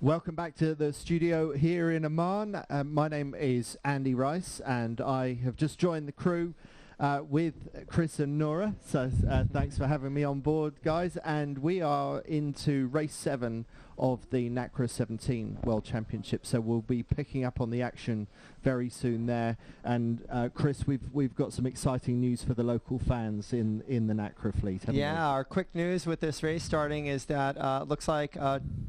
Welcome back to the studio here in Oman. My name is Andy Rice, and I have just joined the crew with Chris and Nora. So thanks for having me on board, guys. And we are into race 7 of the Nacra17 World Championship. So we'll be picking up on the action very soon there. And Chris, we've got some exciting news for the local fans in the Nacra fleet. Yeah, our quick news with this race starting is that looks like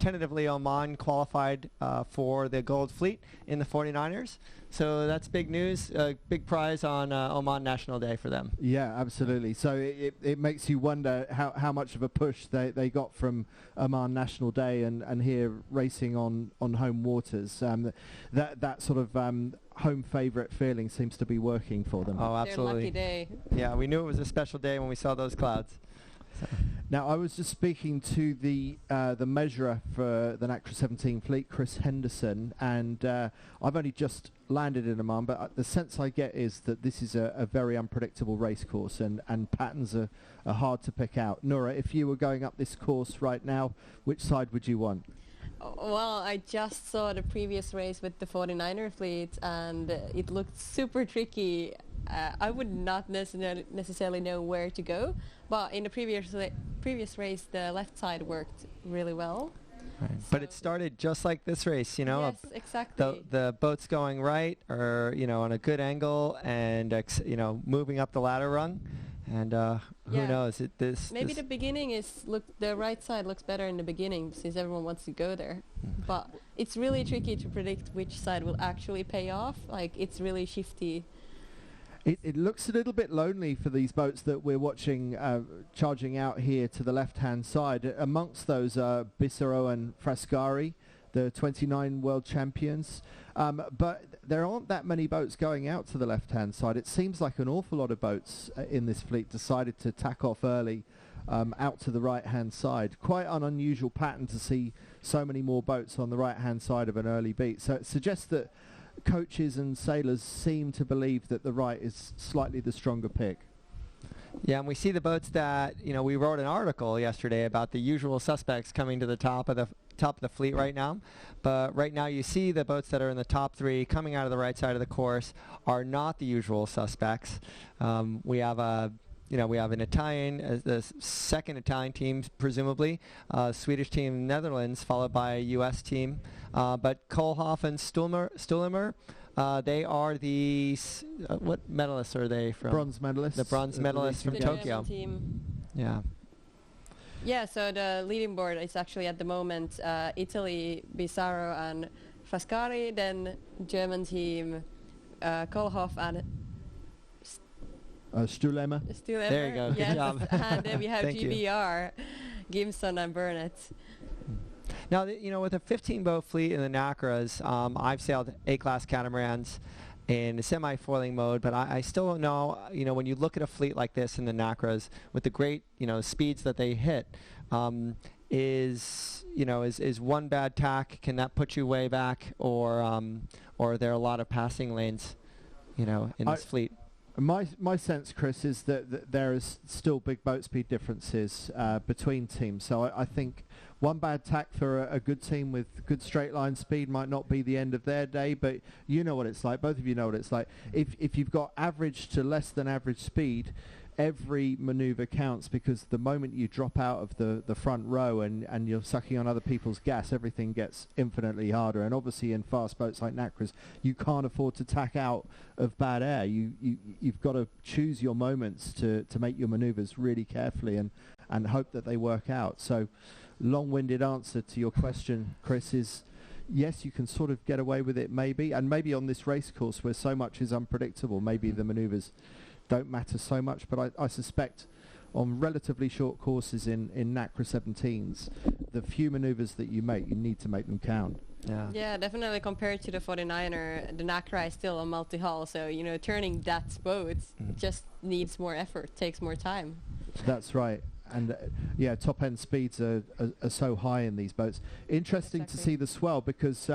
tentatively Oman qualified for the gold fleet in the 49ers. So that's big news, big prize on Oman National Day for them. Yeah, absolutely. So it makes you wonder how much of a push they got from Oman National Day and here racing on home waters. That sort of home favourite feeling seems to be working for them. Oh, absolutely. Their lucky day. Yeah, we knew it was a special day when we saw those clouds. So. Now, I was just speaking to the measurer for the Nacra17 fleet, Chris Henderson, and I've only just landed in Oman, but the sense I get is that this is a very unpredictable race course, and patterns are hard to pick out. Nora, if you were going up this course right now, which side would you want? Well, I just saw the previous race with the 49er fleet, and it looked super tricky. I would not necessarily know where to go, but in the previous race, the left side worked really well. Right. So but it started just like this race, you know. Yes, exactly. The boat's going right, or on a good angle, and moving up the ladder rung, and who knows? Maybe the beginning the right side looks better in the beginning since everyone wants to go there, but it's really tricky to predict which side will actually pay off. Like, it's really shifty. It looks a little bit lonely for these boats that we're watching charging out here to the left-hand side. Amongst those are Bissaro and Frascari, the 29 world champions. But there aren't that many boats going out to the left-hand side. It seems like an awful lot of boats in this fleet decided to tack off early out to the right-hand side. Quite an unusual pattern to see so many more boats on the right-hand side of an early beat. So it suggests that coaches and sailors seem to believe that the right is slightly the stronger pick. Yeah, and we see the boats that, we wrote an article yesterday about the usual suspects coming to the top of the fleet right now. But right now you see the boats that are in the top 3 coming out of the right side of the course are not the usual suspects. We have an Italian, the second Italian team, presumably, Swedish team, Netherlands, followed by a U.S. team. But Kohlhoff and Stuhlemer, they are the what medalists are they from? Bronze medalists. The bronze medalists from Tokyo. Team. Yeah. Yeah. So the leading board is actually at the moment Italy, Bissaro, and Frascari. Then German team, Kohlhoff and Stuhlemer. There you go. Yes. Good job. And then we have GBR, you. Gimson and Burnett. Now, with a 15-boat fleet in the Nacras, I've sailed A-class catamarans in semi-foiling mode, but I still don't know, when you look at a fleet like this in the Nacras with the great, speeds that they hit, is one bad tack, can that put you way back, or are there a lot of passing lanes, in this fleet? My sense, Chris, is that there is still big boat speed differences between teams. So I think one bad tack for a good team with good straight line speed might not be the end of their day, but you know what it's like. Both of you know what it's like. If you've got average to less than average speed, every maneuver counts, because the moment you drop out of the front row and you're sucking on other people's gas, everything gets infinitely harder. And obviously in fast boats like Nacras, you can't afford to tack out of bad air. You've got to choose your moments to make your maneuvers really carefully and hope that they work out. So long-winded answer to your question, Chris, is yes, you can sort of get away with it maybe, and maybe on this race course where so much is unpredictable, maybe the maneuvers don't matter so much, but I suspect on relatively short courses in Nacra17s, the few maneuvers that you make, you need to make them count. Yeah, definitely compared to the 49er, the Nacra is still a multi-hull, so turning that boat just needs more effort, takes more time. That's right. And top end speeds are so high in these boats. Interesting to see the swell, because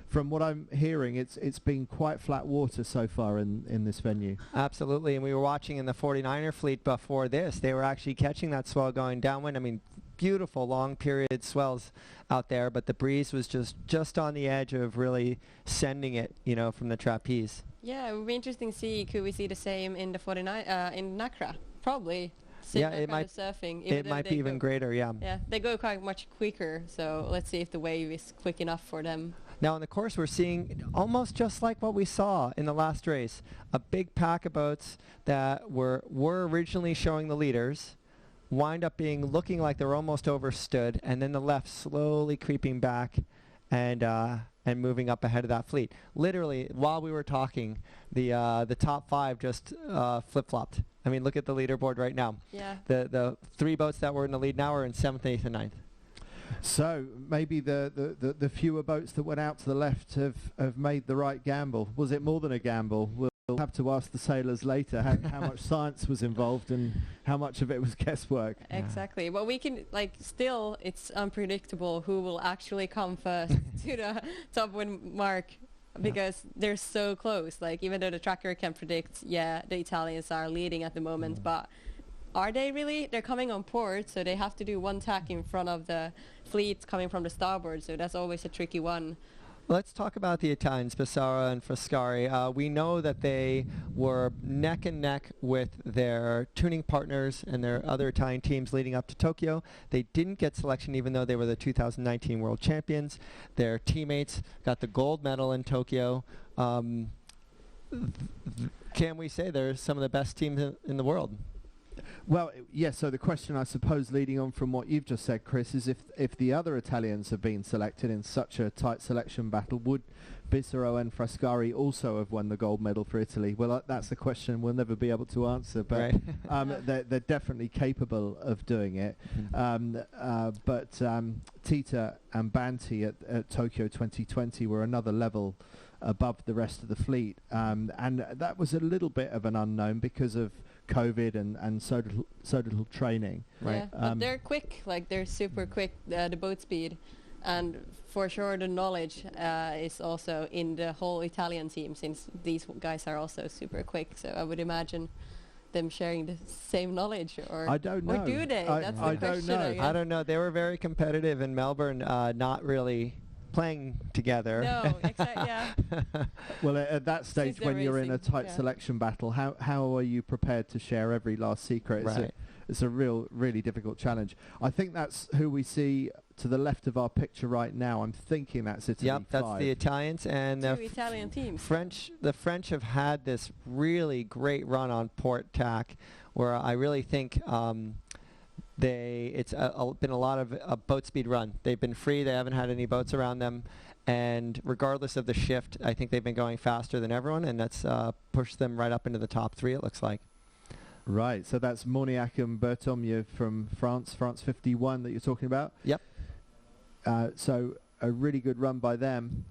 from what I'm hearing, it's been quite flat water so far in this venue. Absolutely, and we were watching in the 49er fleet before this. They were actually catching that swell going downwind. I mean, beautiful long period swells out there, but the breeze was just on the edge of really sending it, from the trapeze. Yeah, it would be interesting to see, could we see the same in the 49, in Nacra? Probably. Yeah, it might. Surfing. It might be even greater, yeah. Yeah, they go quite much quicker, so let's see if the wave is quick enough for them. Now on the course we're seeing almost just like what we saw in the last race, a big pack of boats that were originally showing the leaders, wind up looking like they're almost overstood, and then the left slowly creeping back and moving up ahead of that fleet. Literally, while we were talking, the top 5 just flip-flopped. I mean, look at the leaderboard right now. Yeah. The 3 boats that were in the lead now are in 7th, 8th, and 9th. So maybe the fewer boats that went out to the left have made the right gamble. Was it more than a gamble? We'll have to ask the sailors later how much science was involved and how much of it was guesswork. Exactly. Well, we can, still, it's unpredictable who will actually come first to the top wind mark, because they're so close. Even though the tracker can predict, the Italians are leading at the moment, but are they really? They're coming on port, so they have to do one tack in front of the fleet coming from the starboard, so that's always a tricky one. Let's talk about the Italians, Pescara and Frascari. We know that they were neck and neck with their tuning partners and their other Italian teams leading up to Tokyo. They didn't get selection even though they were the 2019 world champions. Their teammates got the gold medal in Tokyo. Can we say they're some of the best teams in the world? Well, yes, so the question, I suppose, leading on from what you've just said, Chris, is if the other Italians have been selected in such a tight selection battle, would Bissero and Frascari also have won the gold medal for Italy? Well, that's a question we'll never be able to answer, but they're definitely capable of doing it. But Tita and Banti at Tokyo 2020 were another level above the rest of the fleet, and that was a little bit of an unknown because of COVID and so little training. Right. Yeah, but they're quick, they're super quick, the boat speed, and for sure the knowledge is also in the whole Italian team, since these guys are also super quick, so I would imagine them sharing the same knowledge, or I don't know. Or do they? That's the I question, don't know. I don't know. They were very competitive in Melbourne, not really playing together. No, exactly. Yeah. Well, at that stage, when you're in a tight selection battle, how are you prepared to share every last secret? It's a really difficult challenge. I think that's who we see to the left of our picture right now. I'm thinking that's Italy. Yep, that's the Italians and the Italian teams. The French have had this really great run on port tack, where I really think it's been a lot of boat speed run. They've been free. They haven't had any boats around them. And regardless of the shift, I think they've been going faster than everyone, and that's pushed them right up into the top 3, it looks like. Right. So that's Moniac and Berthomieu from France 51 that you're talking about? Yep. So a really good run by them.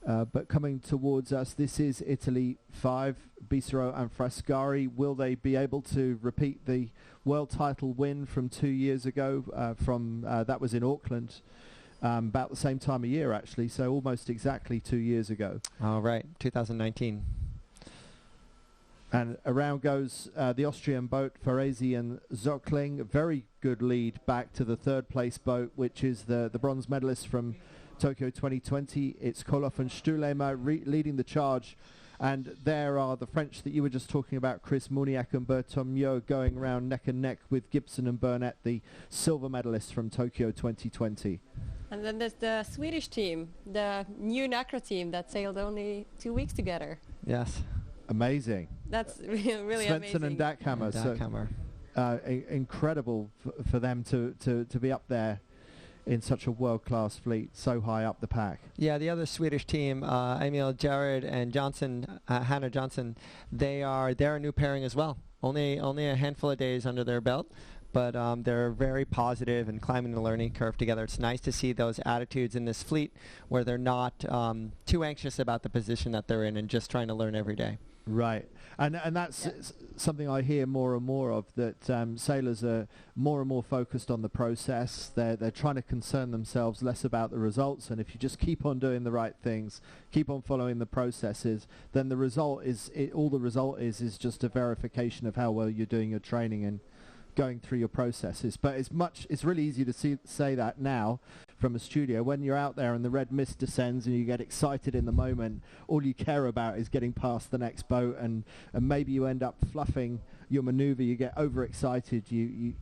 But coming towards us, this is Italy 5, Bissero and Frascari. Will they be able to repeat the world title win from 2 years ago? That was in Auckland, about the same time of year, actually, so almost exactly 2 years ago. Oh, right, 2019. And around goes the Austrian boat, Ferresi and Zockling. Very good lead back to the third place boat, which is the bronze medalist from Tokyo 2020. It's Koloff and Stuhlema leading the charge. And there are the French that you were just talking about, Chris, Moniac and Berthomieu, going around neck and neck with Gibson and Burnett, the silver medalists from Tokyo 2020. And then there's the Swedish team, the new Nacra team that sailed only 2 weeks together. Yes. Amazing. That's really Svensson amazing. and Dackhammer. Incredible for them to be up there in such a world-class fleet, so high up the pack. Yeah, the other Swedish team, Emil Gerrard and Hannah Johnson, they're a new pairing as well. Only a handful of days under their belt, but they're very positive and climbing the learning curve together. It's nice to see those attitudes in this fleet where they're not too anxious about the position that they're in and just trying to learn every day. Right, and that's something I hear more and more of, that sailors are more and more focused on the process. They're trying to concern themselves less about the results, and if you just keep on doing the right things, keep on following the processes, then the result is just a verification of how well you're doing your training and going through your processes. But it's really easy to say that now from a studio. When you're out there and the red mist descends and you get excited in the moment, all you care about is getting past the next boat, and maybe you end up fluffing your maneuver. You get overexcited. You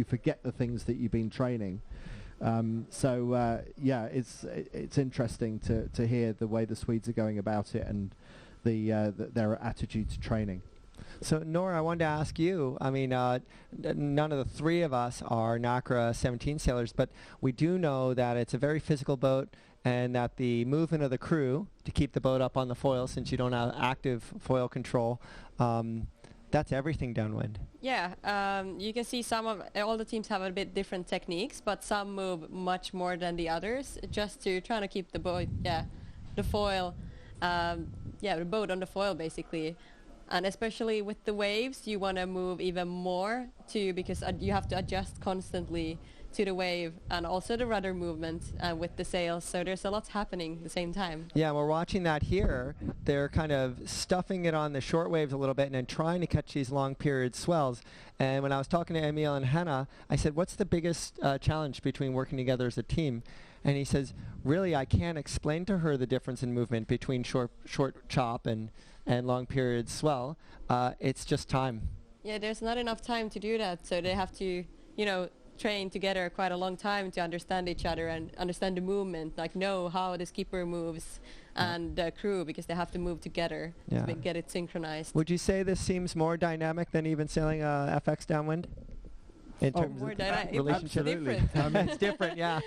forget the things that you've been training. It's interesting to hear the way the Swedes are going about it and their attitude to training. So, Nora, I wanted to ask you, I mean, none of the three of us are Nacra17 sailors, but we do know that it's a very physical boat and that the movement of the crew to keep the boat up on the foil, since you don't have active foil control, that's everything downwind. Yeah, you can see all the teams have a bit different techniques, but some move much more than the others, just to try to keep the boat, the foil, the boat on the foil basically. And especially with the waves, you want to move even more because you have to adjust constantly to the wave and also the rudder movement with the sails. So there's a lot happening at the same time. Yeah, we're watching that here. They're kind of stuffing it on the short waves a little bit and then trying to catch these long period swells. And when I was talking to Emil and Hannah, I said, what's the biggest challenge between working together as a team? And he says, really, I can't explain to her the difference in movement between short chop and long period swell. It's just time. Yeah, there's not enough time to do that, so they have to, train together quite a long time to understand each other and understand the movement, like know how the skipper moves and the crew, because they have to move together to get it synchronized. Would you say this seems more dynamic than even sailing FX downwind? In terms of relationship? Absolutely. It's different, yeah.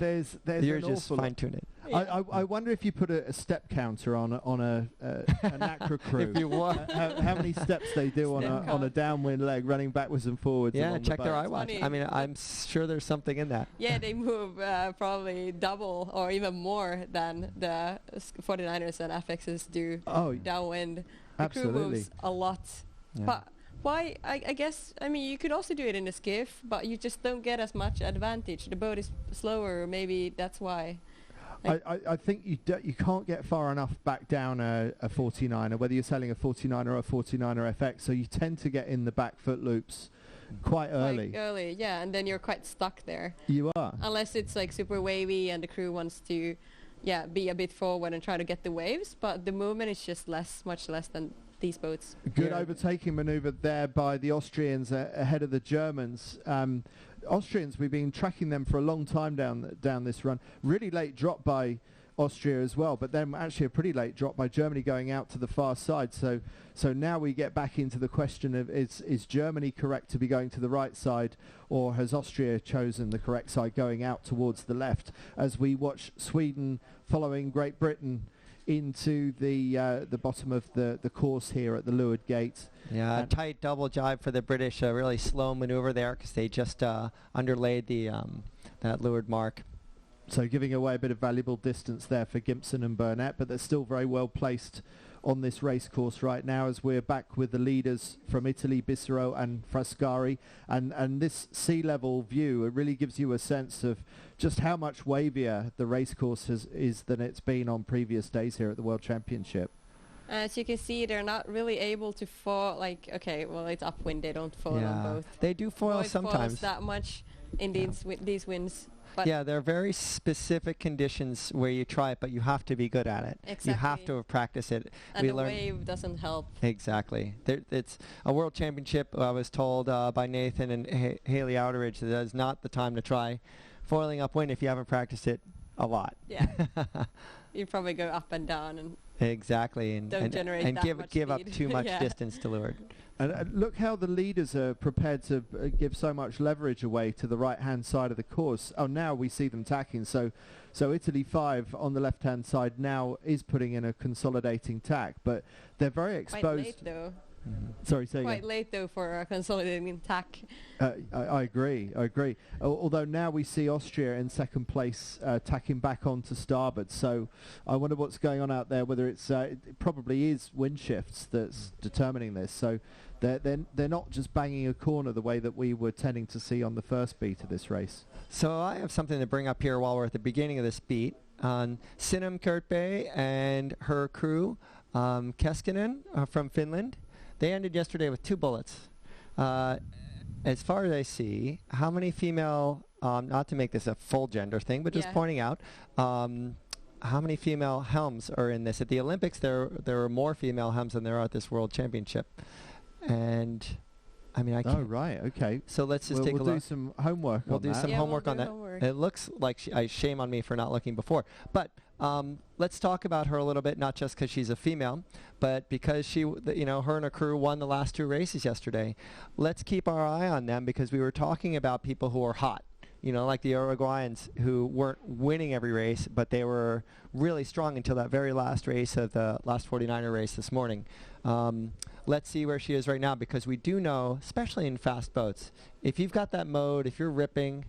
There's You're just fine-tune it. I wonder if you put a step counter on a Nacra crew. If you want. How many steps they do on a downwind leg, running backwards and forwards. Yeah, check their iWatch. I mean, I'm sure there's something in that. Yeah, they move probably double or even more than the 49ers and FXs do downwind. The crew moves a lot. Yeah. But why? I guess, you could also do it in a skiff, but you just don't get as much advantage. The boat is slower, maybe that's why. I think you can't get far enough back down a 49er, whether you're sailing a 49er or a 49er FX, so you tend to get in the back foot loops quite early. Yeah, and then you're quite stuck there. You are. Unless it's like super wavy and the crew wants to be a bit forward and try to get the waves, but the movement is just much less than these boats. Good overtaking maneuver there by the Austrians ahead of the Germans. Austrians, we've been tracking them for a long time down this run. Really late drop by Austria as well, but then actually a pretty late drop by Germany going out to the far side. So now we get back into the question of is Germany correct to be going to the right side, or has Austria chosen the correct side going out towards the left, as we watch Sweden following Great Britain into the bottom of the course here at the leeward gate. Yeah, a tight double jibe for the British. A really slow maneuver there because they just underlaid that leeward mark. So giving away a bit of valuable distance there for Gimpson and Burnett, but they're still very well placed on this race course right now, as we're back with the leaders from Italy, Bissero and Frascari, and this sea level view, it really gives you a sense of just how much wavier the race course is than it's been on previous days here at the World Championship. As you can see, they're not really able to foil, it's upwind, they don't foil on both. They do foil sometimes. Foils that much in these winds. But yeah, there are very specific conditions where you try it, but you have to be good at it. Exactly. You have to practice it. And the wave doesn't help. Exactly. It's a world championship, I was told by Nathan and Haley Outeridge, that is not the time to try foiling upwind if you haven't practiced it a lot. Yeah. You probably go up and down and exactly, and give up too much distance to leeward. And look how the leaders are prepared to give so much leverage away to the right-hand side of the course. Oh, now we see them tacking. So Italy 5 on the left-hand side now is putting in a consolidating tack, but they're very exposed. Quite late, though. Sorry, say quite late though for a consolidating tack. I agree. Although now we see Austria in second place, tacking back onto starboard. So I wonder what's going on out there. Whether it probably is wind shifts that's determining this. So they're not just banging a corner the way that we were tending to see on the first beat of this race. So I have something to bring up here while we're at the beginning of this beat. Sinem Kurtbay and her crew, Keskinen from Finland. They ended yesterday with 2 bullets. As far as I see, how many female, not to make this a full gender thing, but just pointing out, how many female helms are in this? At the Olympics, there are more female helms than there are at this World Championship. And I mean, I can't. Oh, right, okay. So let's just take a look. We'll do some homework on that. We'll do some homework on that. It looks like shame on me for not looking before. But let's talk about her a little bit, not just because she's a female, but because she, her and her crew won the last 2 races yesterday. Let's keep our eye on them because we were talking about people who are hot. Like the Uruguayans who weren't winning every race, but they were really strong until that very last race of the last 49er race this morning. Let's see where she is right now, because we do know, especially in fast boats, if you've got that mode, if you're ripping,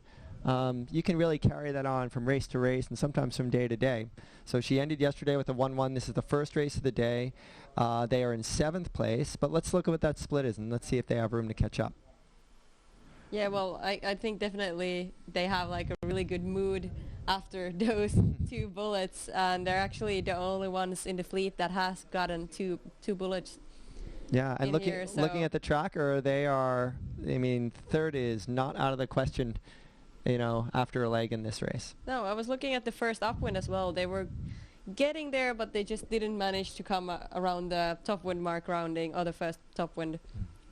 you can really carry that on from race to race and sometimes from day to day. So she ended yesterday with a 1-1. This is the first race of the day. They are in 7th place, but let's look at what that split is and let's see if they have room to catch up. Yeah, well, I think definitely they have like a really good mood after those 2 bullets, and they're actually the only ones in the fleet that has gotten two bullets. Yeah, and looking at the tracker, third is not out of the question, after a leg in this race. No, I was looking at the first upwind as well. They were getting there, but they just didn't manage to come around the top wind mark rounding, or the first top wind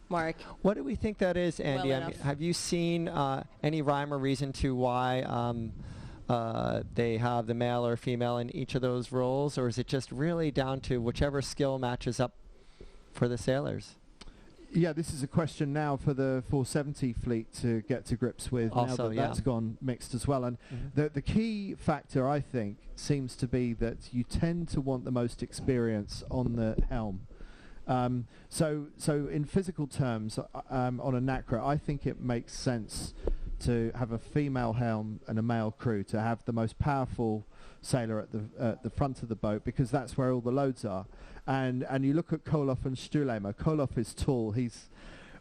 mark. What do we think that is, Andy? Have you seen any rhyme or reason to why they have the male or female in each of those roles, or is it just really down to whichever skill matches up for the sailors? Yeah, this is a question now for the 470 fleet to get to grips with, also, now that that's gone mixed as well. And the key factor, I think, seems to be that you tend to want the most experience on the helm. So in physical terms, on a Nacra, I think it makes sense to have a female helm and a male crew, to have the most powerful sailor at the front of the boat, because that's where all the loads are. And you look at Koloff and Stülemer. Koloff is tall. He's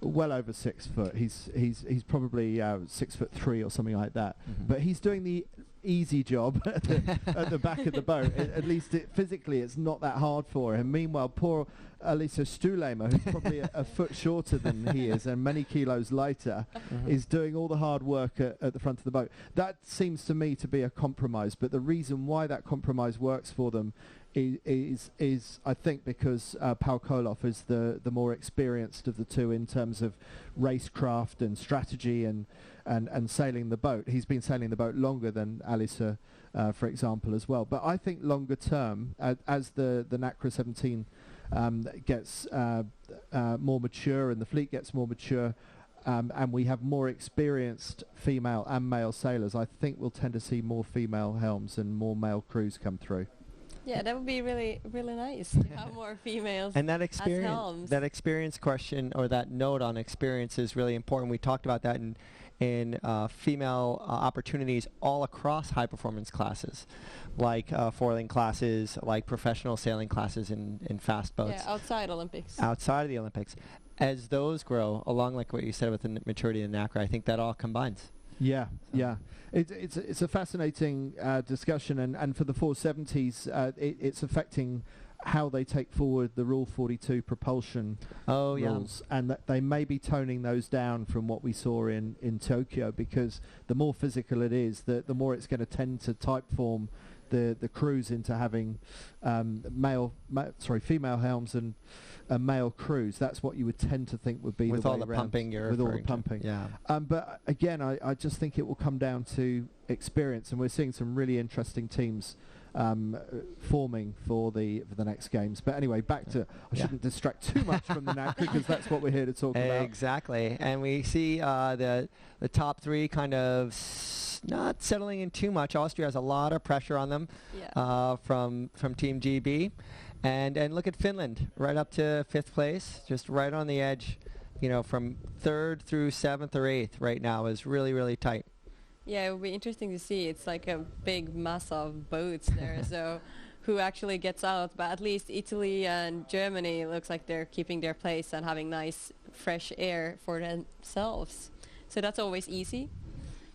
well over 6 foot. He's probably 6'3" or something like that. But he's doing the easy job at the back of the boat. At least physically, it's not that hard for him. Meanwhile, poor Elisa Stülemer, who's probably a foot shorter than he is and many kilos lighter, is doing all the hard work at the front of the boat. That seems to me to be a compromise. But the reason why that compromise works for them is I think because Paul Koloff is the more experienced of the two in terms of racecraft and strategy and sailing the boat. He's been sailing the boat longer than Alisa, for example, as well. But I think longer term, as the Nacra17 gets more mature and the fleet gets more mature, and we have more experienced female and male sailors, I think we'll tend to see more female helms and more male crews come through. Yeah, that would be really, really nice to have more females. And that experience question, or that note on experience, is really important. We talked about that in female opportunities all across high performance classes, like foiling classes, like professional sailing classes in fast boats. Yeah, outside Olympics. Outside of the Olympics. As those grow, along like what you said with the maturity in Nacra, I think that all combines. Yeah, yeah. It's a fascinating discussion, and for the 470s, it's affecting how they take forward the Rule 42 propulsion rules, and that they may be toning those down from what we saw in Tokyo, because the more physical it is, the more it's going to tend to type form the crews into having female helms and male crews. That's what you would tend to think would be with the all way the around, pumping you're with all the referring pumping. to. Yeah. But again, I just think it will come down to experience, and we're seeing some really interesting teams forming for the next games. But anyway, back to, I shouldn't distract too much from the Nacra, because that's what we're here to talk about. Exactly. And we see the top three kind of not settling in too much. Austria has a lot of pressure on them from Team GB. And look at Finland, right up to 5th place, just right on the edge, from 3rd through 7th or 8th right now is really, really tight. Yeah, it would be interesting to see. It's like a big mass of boats there, so who actually gets out. But at least Italy and Germany looks like they're keeping their place and having nice, fresh air for themselves. So that's always easy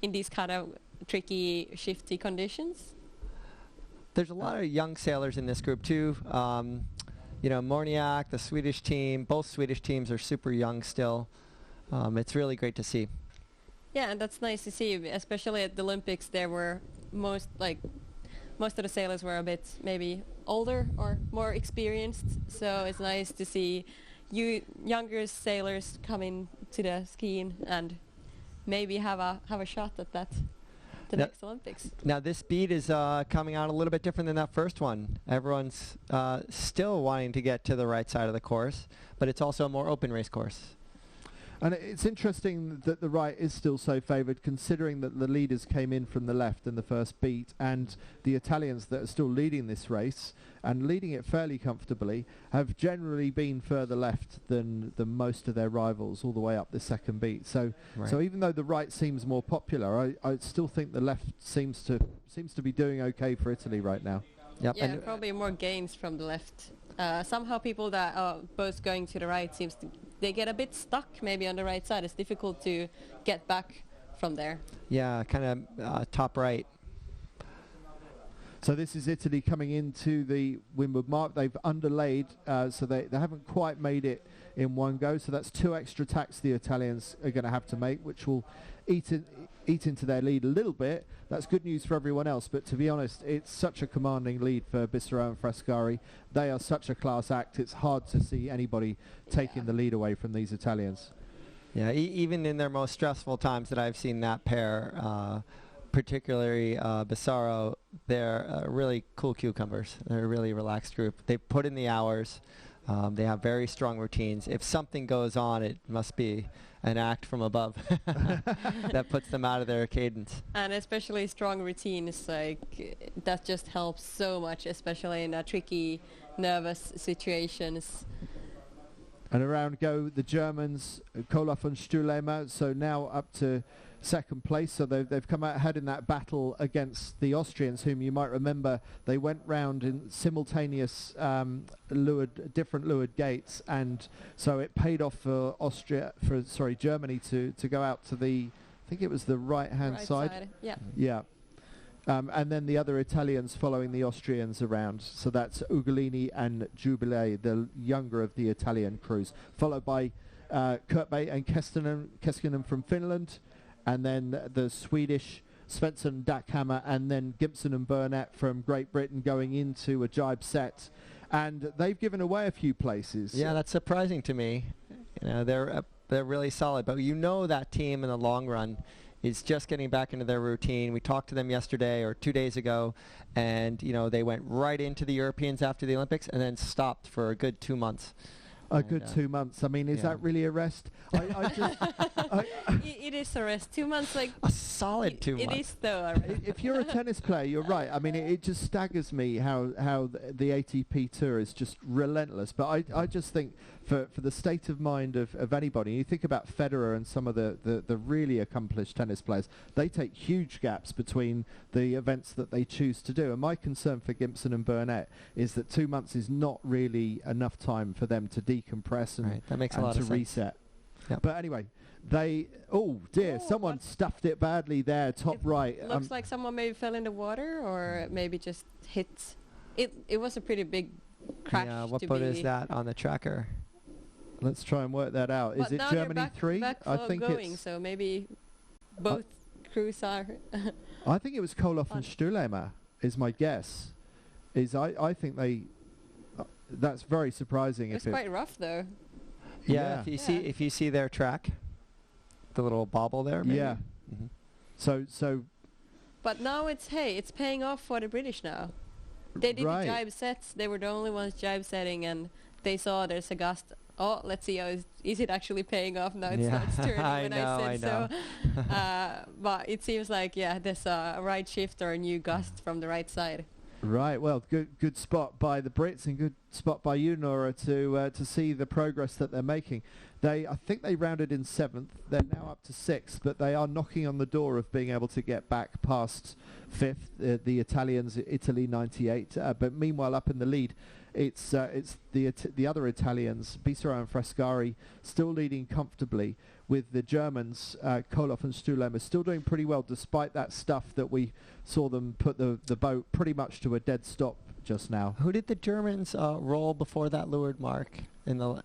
in these kind of tricky, shifty conditions. There's a lot of young sailors in this group too. Morniak, the Swedish team, both Swedish teams are super young still. It's really great to see. Yeah, and that's nice to see, especially at the Olympics. There were most of the sailors were a bit maybe older or more experienced, so it's nice to see younger sailors coming to the skiing and maybe have a shot at that next Olympics. Now this beat is coming out a little bit different than that first one. Everyone's still wanting to get to the right side of the course, but it's also a more open race course. And it's interesting that the right is still so favoured, considering that the leaders came in from the left in the first beat, and the Italians that are still leading this race and leading it fairly comfortably have generally been further left than most of their rivals all the way up the second beat. So even though the right seems more popular, I still think the left seems to be doing okay for Italy right now. Yep. Yeah, probably more gains from the left. Somehow people that are both going to the right they get a bit stuck maybe on the right side. It's difficult to get back from there. Yeah, kind of top right. So this is Italy coming into the windward mark. They've underlaid, so they haven't quite made it in one go. So that's 2 extra tacks the Italians are going to have to make, which will eat into their lead a little bit. That's good news for everyone else, but to be honest, it's such a commanding lead for Bissero and Frescari. They are such a class act. It's hard to see anybody taking the lead away from these Italians. Yeah, even in their most stressful times that I've seen that pair, particularly Bissero, they're really cool cucumbers. They're a really relaxed group. They put in the hours. They have very strong routines. If something goes on, it must be an act from above that puts them out of their cadence. And especially strong routines, that just helps so much, especially in tricky, nervous situations. And around go the Germans, Koloff and Stulema, so now up to second place. So they've come out ahead in that battle against the Austrians, whom you might remember they went round in simultaneous different leeward gates, and so it paid off for Germany to go out to I think it was the right-hand side. Yeah. Yeah. And then the other Italians following the Austrians around. So that's Ugolini and Jubilee, the younger of the Italian crews, followed by Kurtbay and Keskinen from Finland, and then the Swedish Svensson, Dackhammer, and then Gibson and Burnett from Great Britain going into a jibe set. And they've given away a few places. Yeah, that's surprising to me. They're really solid, but that team in the long run is just getting back into their routine. We talked to them yesterday or 2 days ago, and they went right into the Europeans after the Olympics and then stopped for a good 2 months. A good 2 months. I mean, is that really a rest? It is a rest. 2 months, a solid 2 months. It is though a rest. If you're a tennis player, you're right. I mean, it just staggers me how the ATP Tour is just relentless. But I just think for the state of mind of anybody, you think about Federer and some of the really accomplished tennis players, they take huge gaps between the events that they choose to do. And my concern for Gibson and Burnett is that 2 months is not really enough time for them to decompress and, that makes a lot to of sense. reset. Yep. But anyway, someone stuffed it badly there, top right. Looks like someone maybe fell in the water or maybe just hit. It was a pretty big crash. Yeah, what boat is that on the tracker? Let's try and work that out. Is it Germany 3? I think it's so maybe both crews are. I think it was Koloff and Stulema is my guess. I think they. That's very surprising. It's quite rough though. Yeah, if you see their track, the little bobble there. Maybe. Yeah. Mm-hmm. So. But now it's paying off for the British now. They did the jibe sets. They were the only ones jibe setting, and they saw there's a gust. Oh, let's see is it actually paying off now? It's turning when I said so. But it seems like there's a right shift or a new gust from the right side. Right. Well, good spot by the Brits and good spot by you, Nora, to see the progress that they're making. I think they rounded in 7th. They're now up to 6th, but they are knocking on the door of being able to get back past 5th. The Italians, Italy 98. But meanwhile, up in the lead, it's the other Italians, Bissero and Frescari, still leading comfortably, with the Germans, Koloff and Stulema, still doing pretty well despite that stuff that we saw them put the boat pretty much to a dead stop just now. Who did the Germans roll before that leeward mark in the?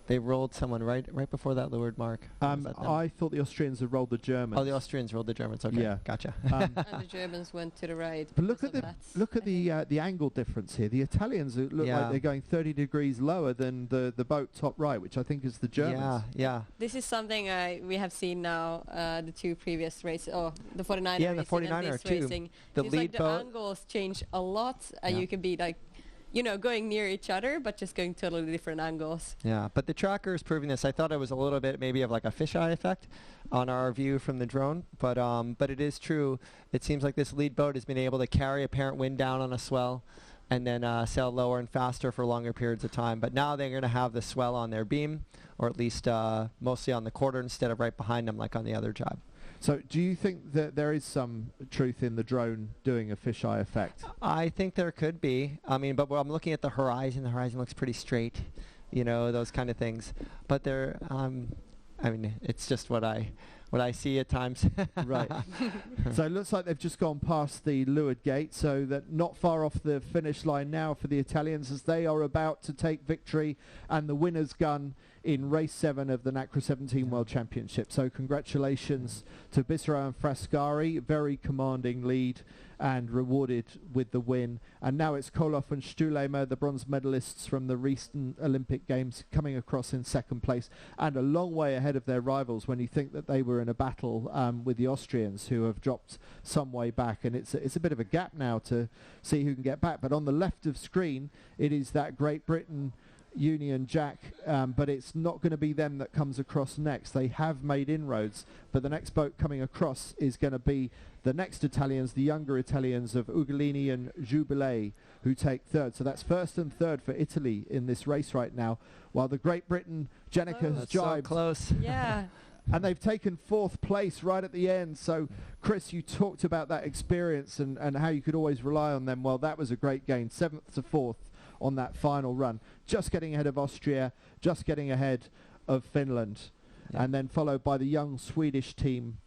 They rolled someone right before that leeward mark. I thought the Austrians had rolled the Germans. Oh, the Austrians rolled the Germans. Okay, Yeah. gotcha. And the Germans went to the right. But look because at of the that, I think. the angle difference here. The Italians look like they're going 30 degrees lower than the boat top right, which I think is the Germans. Yeah. This is something we have seen now, the two previous races, the 49er Yeah, the racing 49er and this too. racing. The It's lead like the boat. angles change a lot, and Yeah. you can be like, going near each other, but just going totally different angles. Yeah, but the tracker is proving this. I thought it was a little bit maybe of like a fisheye effect on our view from the drone, but it is true. It seems like this lead boat has been able to carry apparent wind down on a swell and then sail lower and faster for longer periods of time. But now they're going to have the swell on their beam, or at least mostly on the quarter instead of right behind them like on the other job. So do you think that there is some truth in the drone doing a fisheye effect? I think there could be. I mean, but I'm looking at the horizon. The horizon looks pretty straight, those kind of things. But there, it's just what I see at times. Right. So it looks like they've just gone past the leeward gate, so that not far off the finish line now for the Italians as they are about to take victory and the winner's gun in race 7 of the Nacra17 World Championship. So congratulations to Bissero and Frascari, very commanding lead and rewarded with the win. And now it's Koloff and Stulemer, the bronze medalists from the recent Olympic Games, coming across in second place and a long way ahead of their rivals when you think that they were in a battle with the Austrians, who have dropped some way back. And it's a bit of a gap now to see who can get back. But on the left of screen, it is that Great Britain Union Jack, but it's not going to be them that comes across next. They have made inroads, but the next boat coming across is going to be the next Italians, the younger Italians of Ugolini and Jubilee, who take third. So that's first and third for Italy in this race right now, while the Great Britain, Jenica has That's so jibed. close. Yeah. And they've taken fourth place right at the end. So, Chris, you talked about that experience and how you could always rely on them. Well, that was a great gain, 7th to 4th on that final run. Just getting ahead of Austria, just getting ahead of Finland. Yeah. And then followed by the young Swedish team,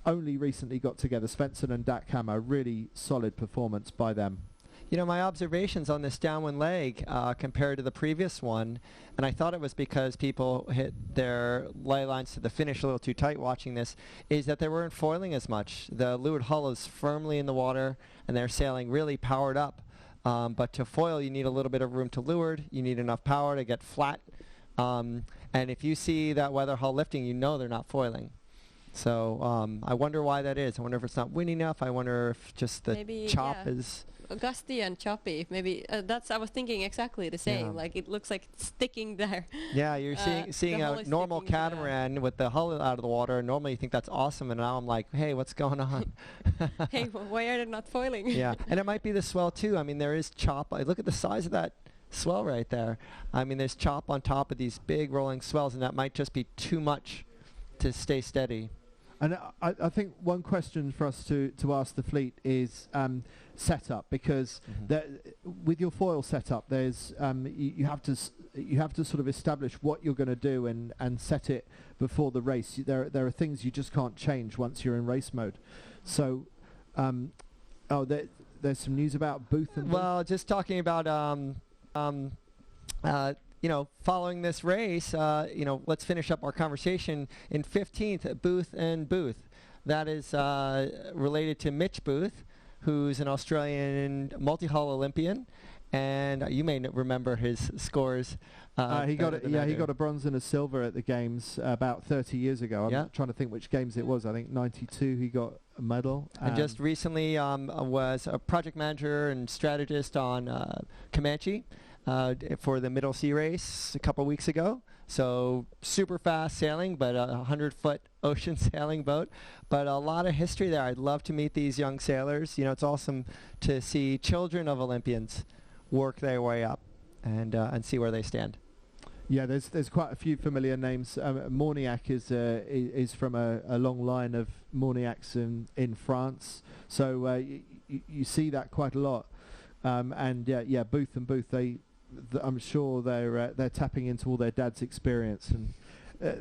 only recently got together, Svensson and Dackhammer. Really solid performance by them. My observations on this downwind leg compared to the previous one, and I thought it was because people hit their ley lines to the finish a little too tight watching this, is that they weren't foiling as much. The leeward hull is firmly in the water, and they're sailing really powered up. But to foil, you need a little bit of room to leeward. You need enough power to get flat. And if you see that weather hull lifting, they're not foiling. So I wonder why that is. I wonder if it's not windy enough. I wonder if just the Maybe, chop yeah. is... Gusty and choppy. Maybe I was thinking exactly the same. Yeah. Like it looks like it's sticking there. Yeah, you're seeing the hull a is normal sticking to the- catamaran with the hull out of the water. Normally you think that's awesome, and now I'm like, hey, what's going on? Hey, why are they not foiling? Yeah, and it might be the swell too. I mean, there is chop. Look at the size of that swell right there. I mean, there's chop on top of these big rolling swells, and that might just be too much to stay steady. And I think one question for us to ask the fleet is setup, because with your foil setup, there's you have to sort of establish what you're going to do and set it before the race. There are things you just can't change once you're in race mode. So, there's some news about Booth and Well, just talking about following this race, let's finish up our conversation in 15th, Booth and Booth. That is related to Mitch Booth, who's an Australian multi-hull Olympian, and you may remember his scores. he got a bronze and a silver at the games about 30 years ago. I'm trying to think which games it was. I think 92 he got a medal. And just recently was a project manager and strategist on Comanche for the Middle Sea race a couple weeks ago. So super fast sailing, but a 100-foot ocean sailing boat. But a lot of history there. I'd love to meet these young sailors. It's awesome to see children of Olympians work their way up and see where they stand. Yeah, there's quite a few familiar names. Morniac is from a long line of Morniacs in France. So you see that quite a lot. Booth and Booth, I'm sure they're tapping into all their dad's experience. And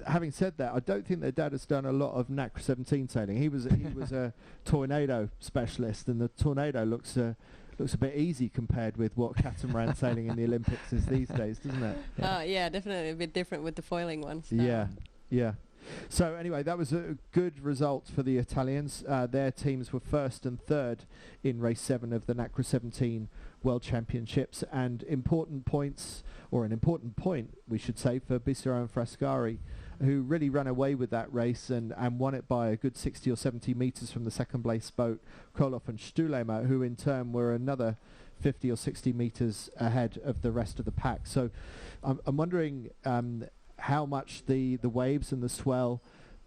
having said that, I don't think their dad has done a lot of Nacra17 sailing. He was a tornado specialist, and the tornado looks looks a bit easy compared with what catamaran sailing in the Olympics is these days, doesn't it? Yeah, definitely a bit different with the foiling ones. Yeah. So anyway, that was a good result for the Italians. Their teams were first and third in race 7 of the Nacra17 World Championships, and important points, or an important point, we should say, for Bissero and Frascari, who really ran away with that race and won it by a good 60 or 70 metres from the second place boat, Koloff and Stulemer, who in turn were another 50 or 60 metres ahead of the rest of the pack. So I'm wondering how much the waves and the swell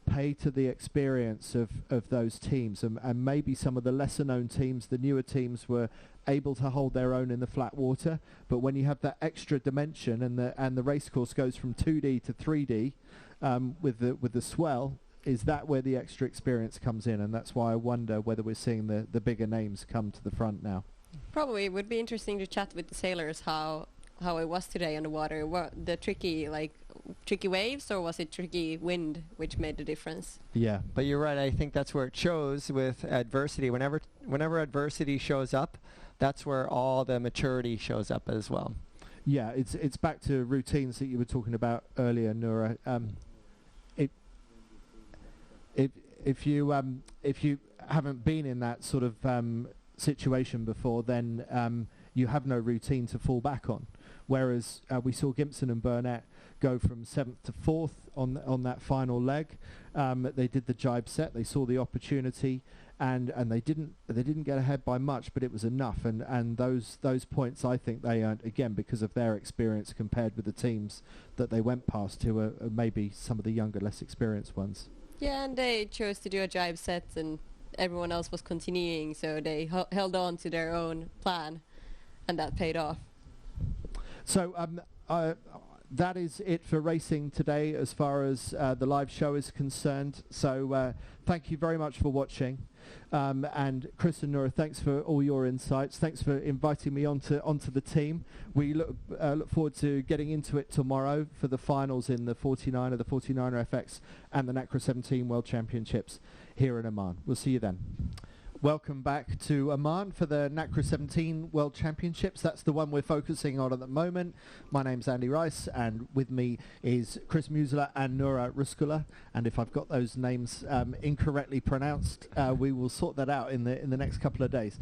pay to the experience of those teams, and maybe some of the lesser known teams, the newer teams, were able to hold their own in the flat water, but when you have that extra dimension and the race course goes from 2D to 3D with the swell, is that where the extra experience comes in? And that's why I wonder whether we're seeing the bigger names come to the front now. Probably it would be interesting to chat with the sailors how it was today on the water. What the tricky waves, or was it tricky wind which made the difference? Yeah, but you're right. I think that's where it shows with adversity. Whenever adversity shows up, that's where all the maturity shows up as well. Yeah, it's back to routines that you were talking about earlier, Nora. If you haven't been in that sort of situation before, then you have no routine to fall back on. Whereas we saw Gimpson and Burnett go from 7th to 4th on that final leg. They did the jibe set. They saw the opportunity, and they didn't get ahead by much, but it was enough. And those points, I think, they earned again because of their experience compared with the teams that they went past, who are maybe some of the younger, less experienced ones. Yeah, and they chose to do a jibe set, and everyone else was continuing, so they held on to their own plan, and that paid off. So that is it for racing today as far as the live show is concerned. So thank you very much for watching. And Chris and Nora, thanks for all your insights. Thanks for inviting me onto the team. We look forward to getting into it tomorrow for the finals in the 49er, the 49er FX, and the Nacra17 World Championships here in Oman. We'll see you then. Welcome back to Oman for the Nacra17 World Championships. That's the one we're focusing on at the moment. My name's Andy Rice, and with me is Chris Musela and Nora Ruskula. And if I've got those names incorrectly pronounced, we will sort that out in the next couple of days.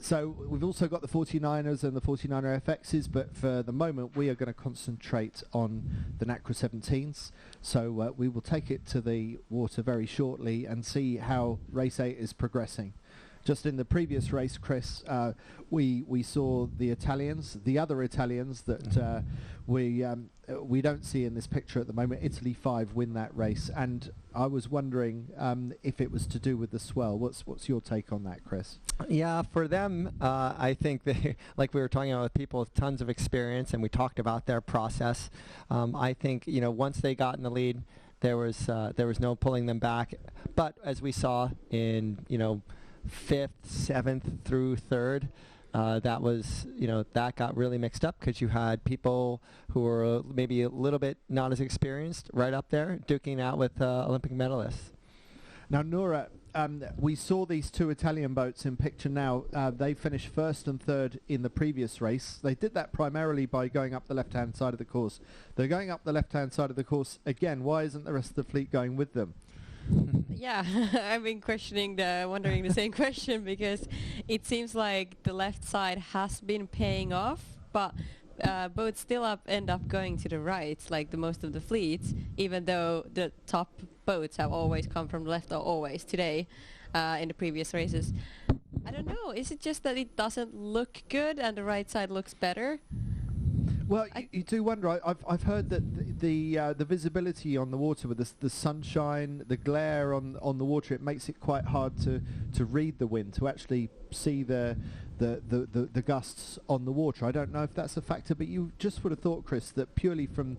So we've also got the 49ers and the 49er FXs, but for the moment we are going to concentrate on the Nacra17s. So we will take it to the water very shortly and see how race 8 is progressing. Just in the previous race, Chris, we saw the Italians, the other Italians that we don't see in this picture at the moment. Italy 5 win that race, and I was wondering if it was to do with the swell. What's your take on that, Chris? Yeah, for them, I think they, like we were talking about with people with tons of experience, and we talked about their process. I think once they got in the lead, there was no pulling them back. But as we saw in 5th, 7th through 3rd, that was that got really mixed up because you had people who were maybe a little bit not as experienced right up there duking out with Olympic medalists. Now, Nora, we saw these two Italian boats in picture now. They finished 1st and 3rd in the previous race. They did that primarily by going up the left-hand side of the course. They're going up the left-hand side of the course again. Why isn't the rest of the fleet going with them? Yeah, I've been wondering the same question, because it seems like the left side has been paying off, but boats still end up going to the right, like the most of the fleets, even though the top boats have always come from the left, or always today in the previous races. I don't know, is it just that it doesn't look good and the right side looks better? Well, you do wonder. I've heard that the visibility on the water with the sunshine, the glare on the water, it makes it quite hard to read the wind, to actually see the gusts on the water. I don't know if that's a factor, but you just would have thought, Chris, that purely from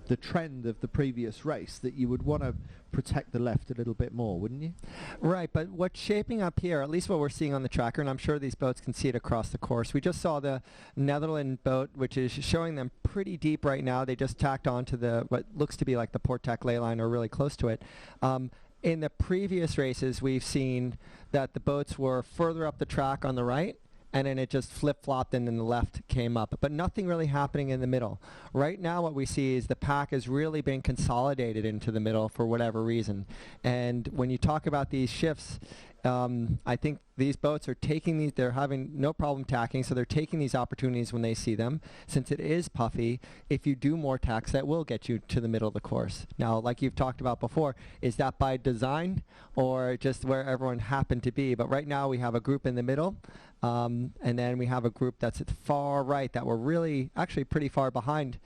the trend of the previous race, that you would want to protect the left a little bit more, wouldn't you? Right, but what's shaping up here, at least what we're seeing on the tracker, and I'm sure these boats can see it across the course. We just saw the Netherlands boat, which is showing them pretty deep right now. They just tacked onto what looks to be like the Portac ley line, or really close to it. In the previous races, we've seen that the boats were further up the track on the right, and then it just flip-flopped and then the left came up. But nothing really happening in the middle. Right now what we see is the pack has really been consolidated into the middle for whatever reason. And when you talk about these shifts, I think these boats are taking these, they're having no problem tacking, so they're taking these opportunities when they see them. Since it is puffy, if you do more tacks, that will get you to the middle of the course. Now, like you've talked about before, is that by design or just where everyone happened to be? But right now we have a group in the middle, and then we have a group that's at the far right that were really actually pretty far behind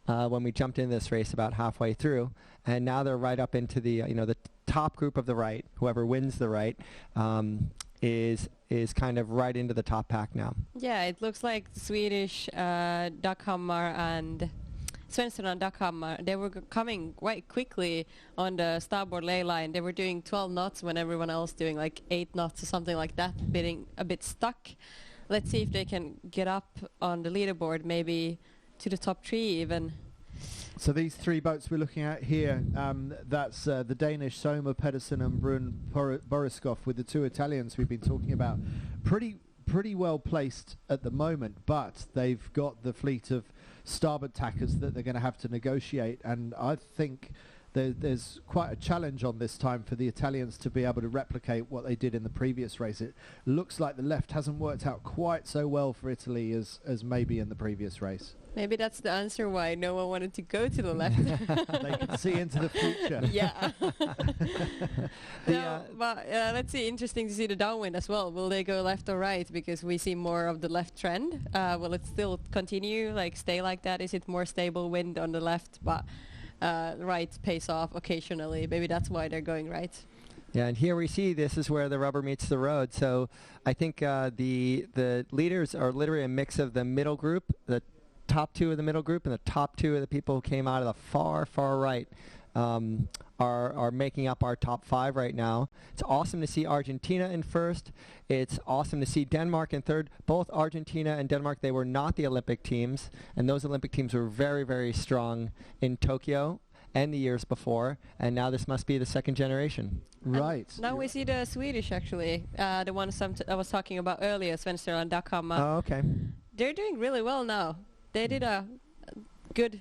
when we jumped in this race about halfway through, and now they're right up into the the top group of the right. Whoever wins the right is kind of right into the top pack now. Yeah, it looks like Swedish Duckhammer and Svensson and Duckhammer, they were coming quite quickly on the starboard ley line. They were doing 12 knots when everyone else doing like 8 knots or something like that, being a bit stuck. Let's see if they can get up on the leaderboard, maybe to the top 3 even. So these 3 boats we're looking at here, that's the Danish Sommer Pedersen and Brun Boriskov with the 2 Italians we've been talking about. Pretty well placed at the moment, but they've got the fleet of starboard tackers that they're going to have to negotiate, and I think there's quite a challenge on this time for the Italians to be able to replicate what they did in the previous race. It looks like the left hasn't worked out quite so well for Italy as maybe in the previous race. Maybe that's the answer why no one wanted to go to the left. They can see into the future. Yeah. But let's see, interesting to see the downwind as well. Will they go left or right? Because we see more of the left trend. Will it still continue, like stay like that? Is it more stable wind on the left, but right pays off occasionally? Maybe that's why they're going right. Yeah, and here we see this is where the rubber meets the road. So I think the leaders are literally a mix of the middle group, the top 2 of the middle group, and the top 2 of the people who came out of the far right are making up our top 5 right now. It's awesome to see Argentina in first. It's awesome to see Denmark in third. Both Argentina and Denmark, they were not the Olympic teams, and those Olympic teams were very, very strong in Tokyo and the years before, and now this must be the second generation. Right. And now we see the Swedish, actually, the ones I was talking about earlier, Svensson and Duckhammer. Oh, okay. They're doing really well now. They did a good,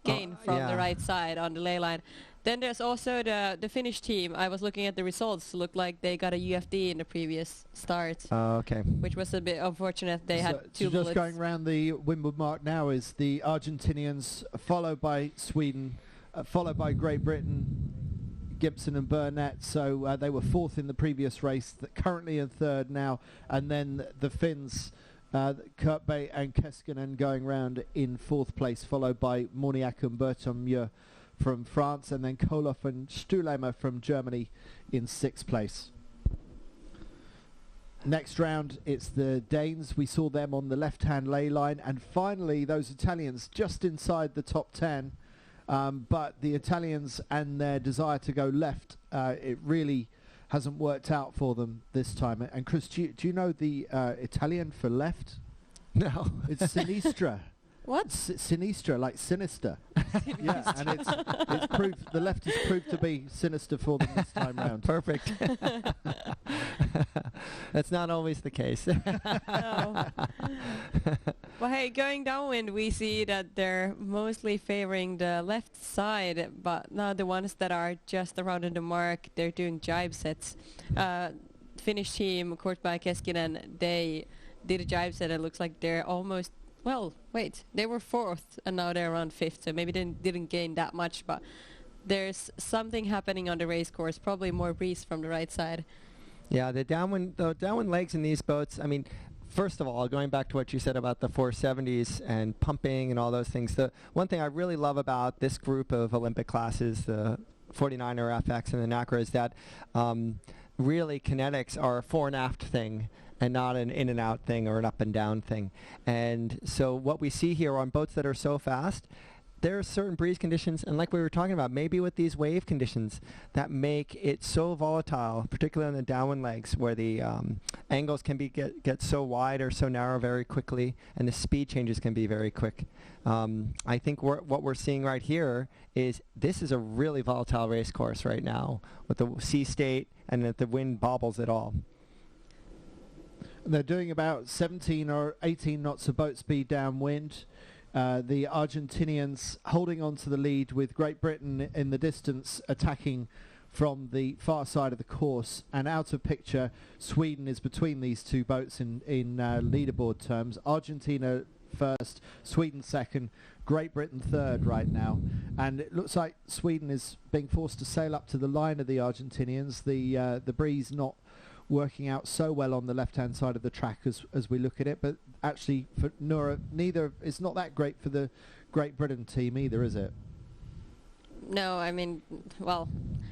gain from the right side on the ley line. Then there's also the Finnish team. I was looking at the results. Looked like they got a UFD in the previous start. Oh, okay. Which was a bit unfortunate. They had 2 bullets. Just going around the windward mark now is the Argentinians, followed by Sweden, followed by Great Britain, Gibson and Burnett. So they were 4th in the previous race, currently in 3rd now. And then the Finns, Kurtbay and Keskinen going round in 4th place, followed by Moniac and Bertomieux from France, and then Koloff and Stuhlemer from Germany in 6th place. Next round, it's the Danes. We saw them on the left-hand ley line, and finally those Italians just inside the top 10. But the Italians and their desire to go left, it really hasn't worked out for them this time. And Chris, do you know the Italian for left? No. It's sinistra. What? Sinistra, like sinister. Yeah, and it's proved, the left has proved to be sinister for them this time round. Perfect. That's not always the case. No. Well, hey, going downwind, we see that they're mostly favoring the left side, but now the ones that are just around the mark, they're doing jibe sets. Finnish team, coached by Keskinen, they did a jibe set. It looks like they're almost, well, wait, they were 4th and now they're around 5th, so maybe they didn't gain that much, but there's something happening on the race course, probably more breeze from the right side. Yeah, the downwind legs in these boats, I mean, first of all, going back to what you said about the 470s and pumping and all those things, the one thing I really love about this group of Olympic classes, the 49er FX and the Nacra, is that really kinetics are a fore and aft thing and not an in and out thing or an up and down thing. And so what we see here on boats that are so fast, there are certain breeze conditions, and like we were talking about, maybe with these wave conditions that make it so volatile, particularly on the downwind legs, where the angles can be get so wide or so narrow very quickly, and the speed changes can be very quick. I think what we're seeing right here is this is a really volatile race course right now with the sea state and that the wind bobbles it all. They're doing about 17 or 18 knots of boat speed downwind. The Argentinians holding on to the lead with Great Britain in the distance attacking from the far side of the course, and out of picture Sweden is between these two boats in leaderboard terms. Argentina first, Sweden second, Great Britain third right now, and it looks like Sweden is being forced to sail up to the line of the Argentinians. The breeze not working out so well on the left-hand side of the track as we look at it, but actually for Nora, it's not that great for the Great Britain team either, is it? No, I mean, well,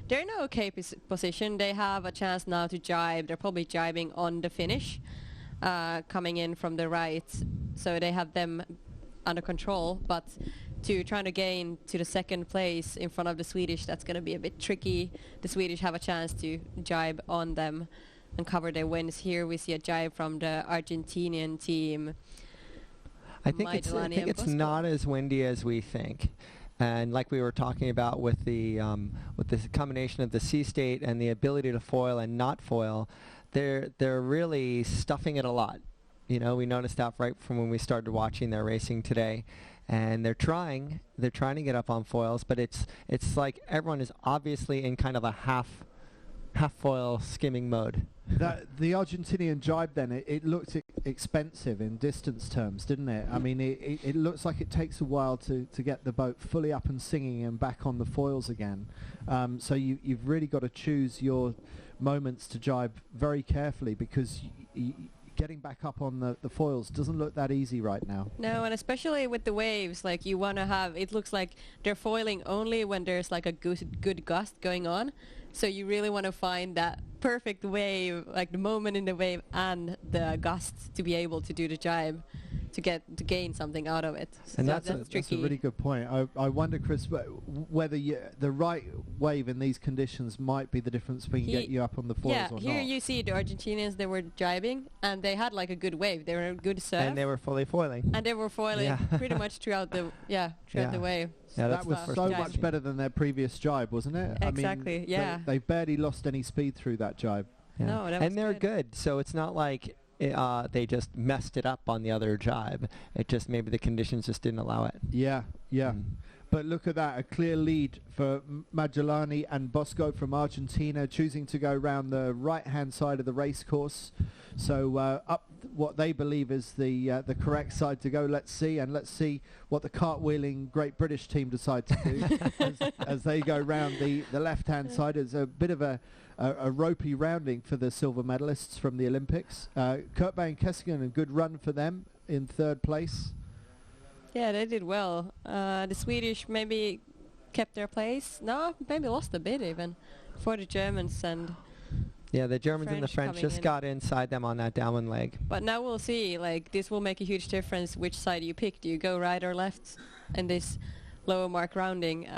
they're in an okay position. They have a chance now to jibe. They're probably jibing on the finish, coming in from the right, so they have them under control, but to trying to gain to the second place in front of the Swedish, that's going to be a bit tricky. The Swedish have a chance to jibe on them and cover their wins. Here we see a jibe from the Argentinian team. I think it's not as windy as we think. And like we were talking about with the combination of the sea state and the ability to foil and not foil, they're really stuffing it a lot. You know, we noticed that right from when we started watching their racing today. And they're trying to get up on foils, but it's like everyone is obviously in kind of a half foil skimming mode. The Argentinian jibe then, it looked expensive in distance terms, didn't it? I mean, it looks like it takes a while to get the boat fully up and singing and back on the foils again. So you've really got to choose your moments to jibe very carefully, because getting back up on the foils doesn't look that easy right now. No, and especially with the waves, like you want to have, it looks like they're foiling only when there's like a good gust going on. So you really want to find that perfect wave, like the moment in the wave and the gust to be able to do the jibe to gain something out of it. And so that's tricky. a really good point. I wonder, Chris, whether the right wave in these conditions might be the difference between get you up on the foils or not. Yeah, here you see the Argentinians, they were jibing and they had like a good wave. They were a good surf. And they were fully foiling. And they were foiling pretty much throughout the wave. Yeah, that was so much better than their previous jibe, wasn't it? Exactly, I mean, they barely lost any speed through that jibe. Yeah. No, that was and they're good, so it's not like they just messed it up on the other jibe. It just maybe the conditions just didn't allow it. Yeah. But look at that, a clear lead for Magellani and Bosco from Argentina, choosing to go round the right-hand side of the race course. So up what they believe is the correct side to go. Let's see what the cartwheeling Great British team decide to do as they go round the left-hand side. It's a bit of a ropey rounding for the silver medalists from the Olympics. Kurt Bay and Kessigan, a good run for them in third place. Yeah, they did well. The Swedish maybe kept their place. No, maybe lost a bit even for the Germans and the Germans and the French just got inside them on that downwind leg. But now we'll see. Like this will make a huge difference which side you pick. Do you go right or left in this lower mark rounding?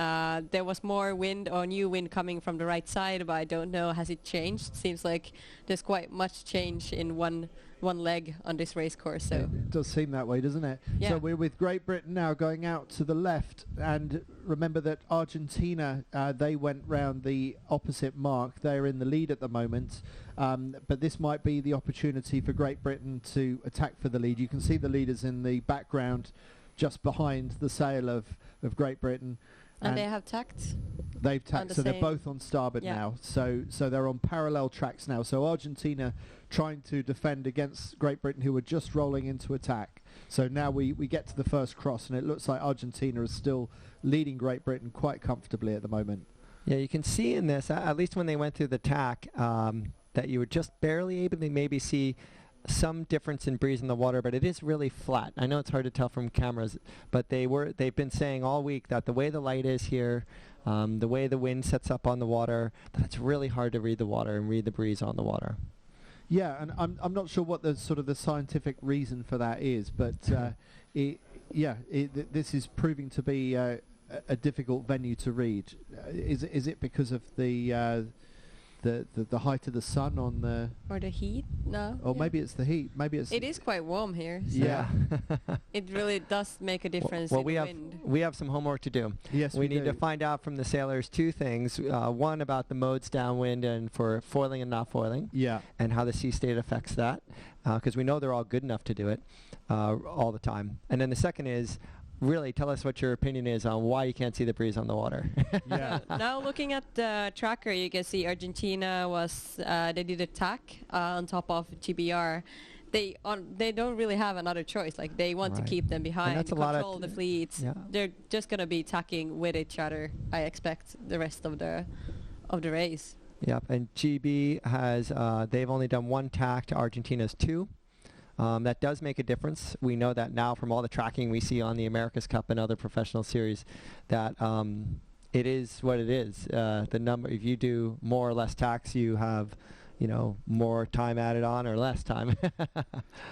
There was more wind or new wind coming from the right side, but I don't know. Has it changed? Seems like there's quite much change in one leg on this race course. So it does seem that way, doesn't it? Yeah. So we're with Great Britain now going out to the left, and remember that Argentina, they went round the opposite mark. They're in the lead at the moment, but this might be the opportunity for Great Britain to attack for the lead. You can see the leaders in the background just behind the sail of Great Britain. And they have tacked? They've tacked, so they're both on starboard now. So they're on parallel tracks now. So Argentina trying to defend against Great Britain, who were just rolling into attack. So now we get to the first cross, and it looks like Argentina is still leading Great Britain quite comfortably at the moment. Yeah, you can see in this, at least when they went through the tack, that you were just barely able to maybe see some difference in breeze in the water, but it is really flat. I know it's hard to tell from cameras, but they've been saying all week that the way the light is here, the way the wind sets up on the water, that it's really hard to read the water and read the breeze on the water. Yeah, and I'm not sure what the scientific reason for that is, but this is proving to be a difficult venue to read. Is it because of the the height of the sun on the... Or the heat? No. Or maybe it's the heat. Maybe it's... It is quite warm here. So Yeah. it really does make a difference Well, in the wind. we have some homework to do. Yes, we need do. to find out from the sailors two things. One about the modes downwind and for foiling and not foiling. Yeah. And how the sea state affects that. Because we know they're all good enough to do it all the time. And then the second is, really tell us what your opinion is on why you can't see the breeze on the water. Yeah. Now looking at the tracker, you can see Argentina was they did attack on top of GBR. They don't really have another choice. Like they want to keep them behind, that's a control lot of the fleets. Yeah. They're just gonna be attacking with each other. I expect the rest of the race. Yep. And GB has they've only done one tack to Argentina's 2. That does make a difference. We know that now from all the tracking we see on the America's Cup and other professional series, that it is what it is. The number, if you do more or less tacks, you have, more time added on or less time.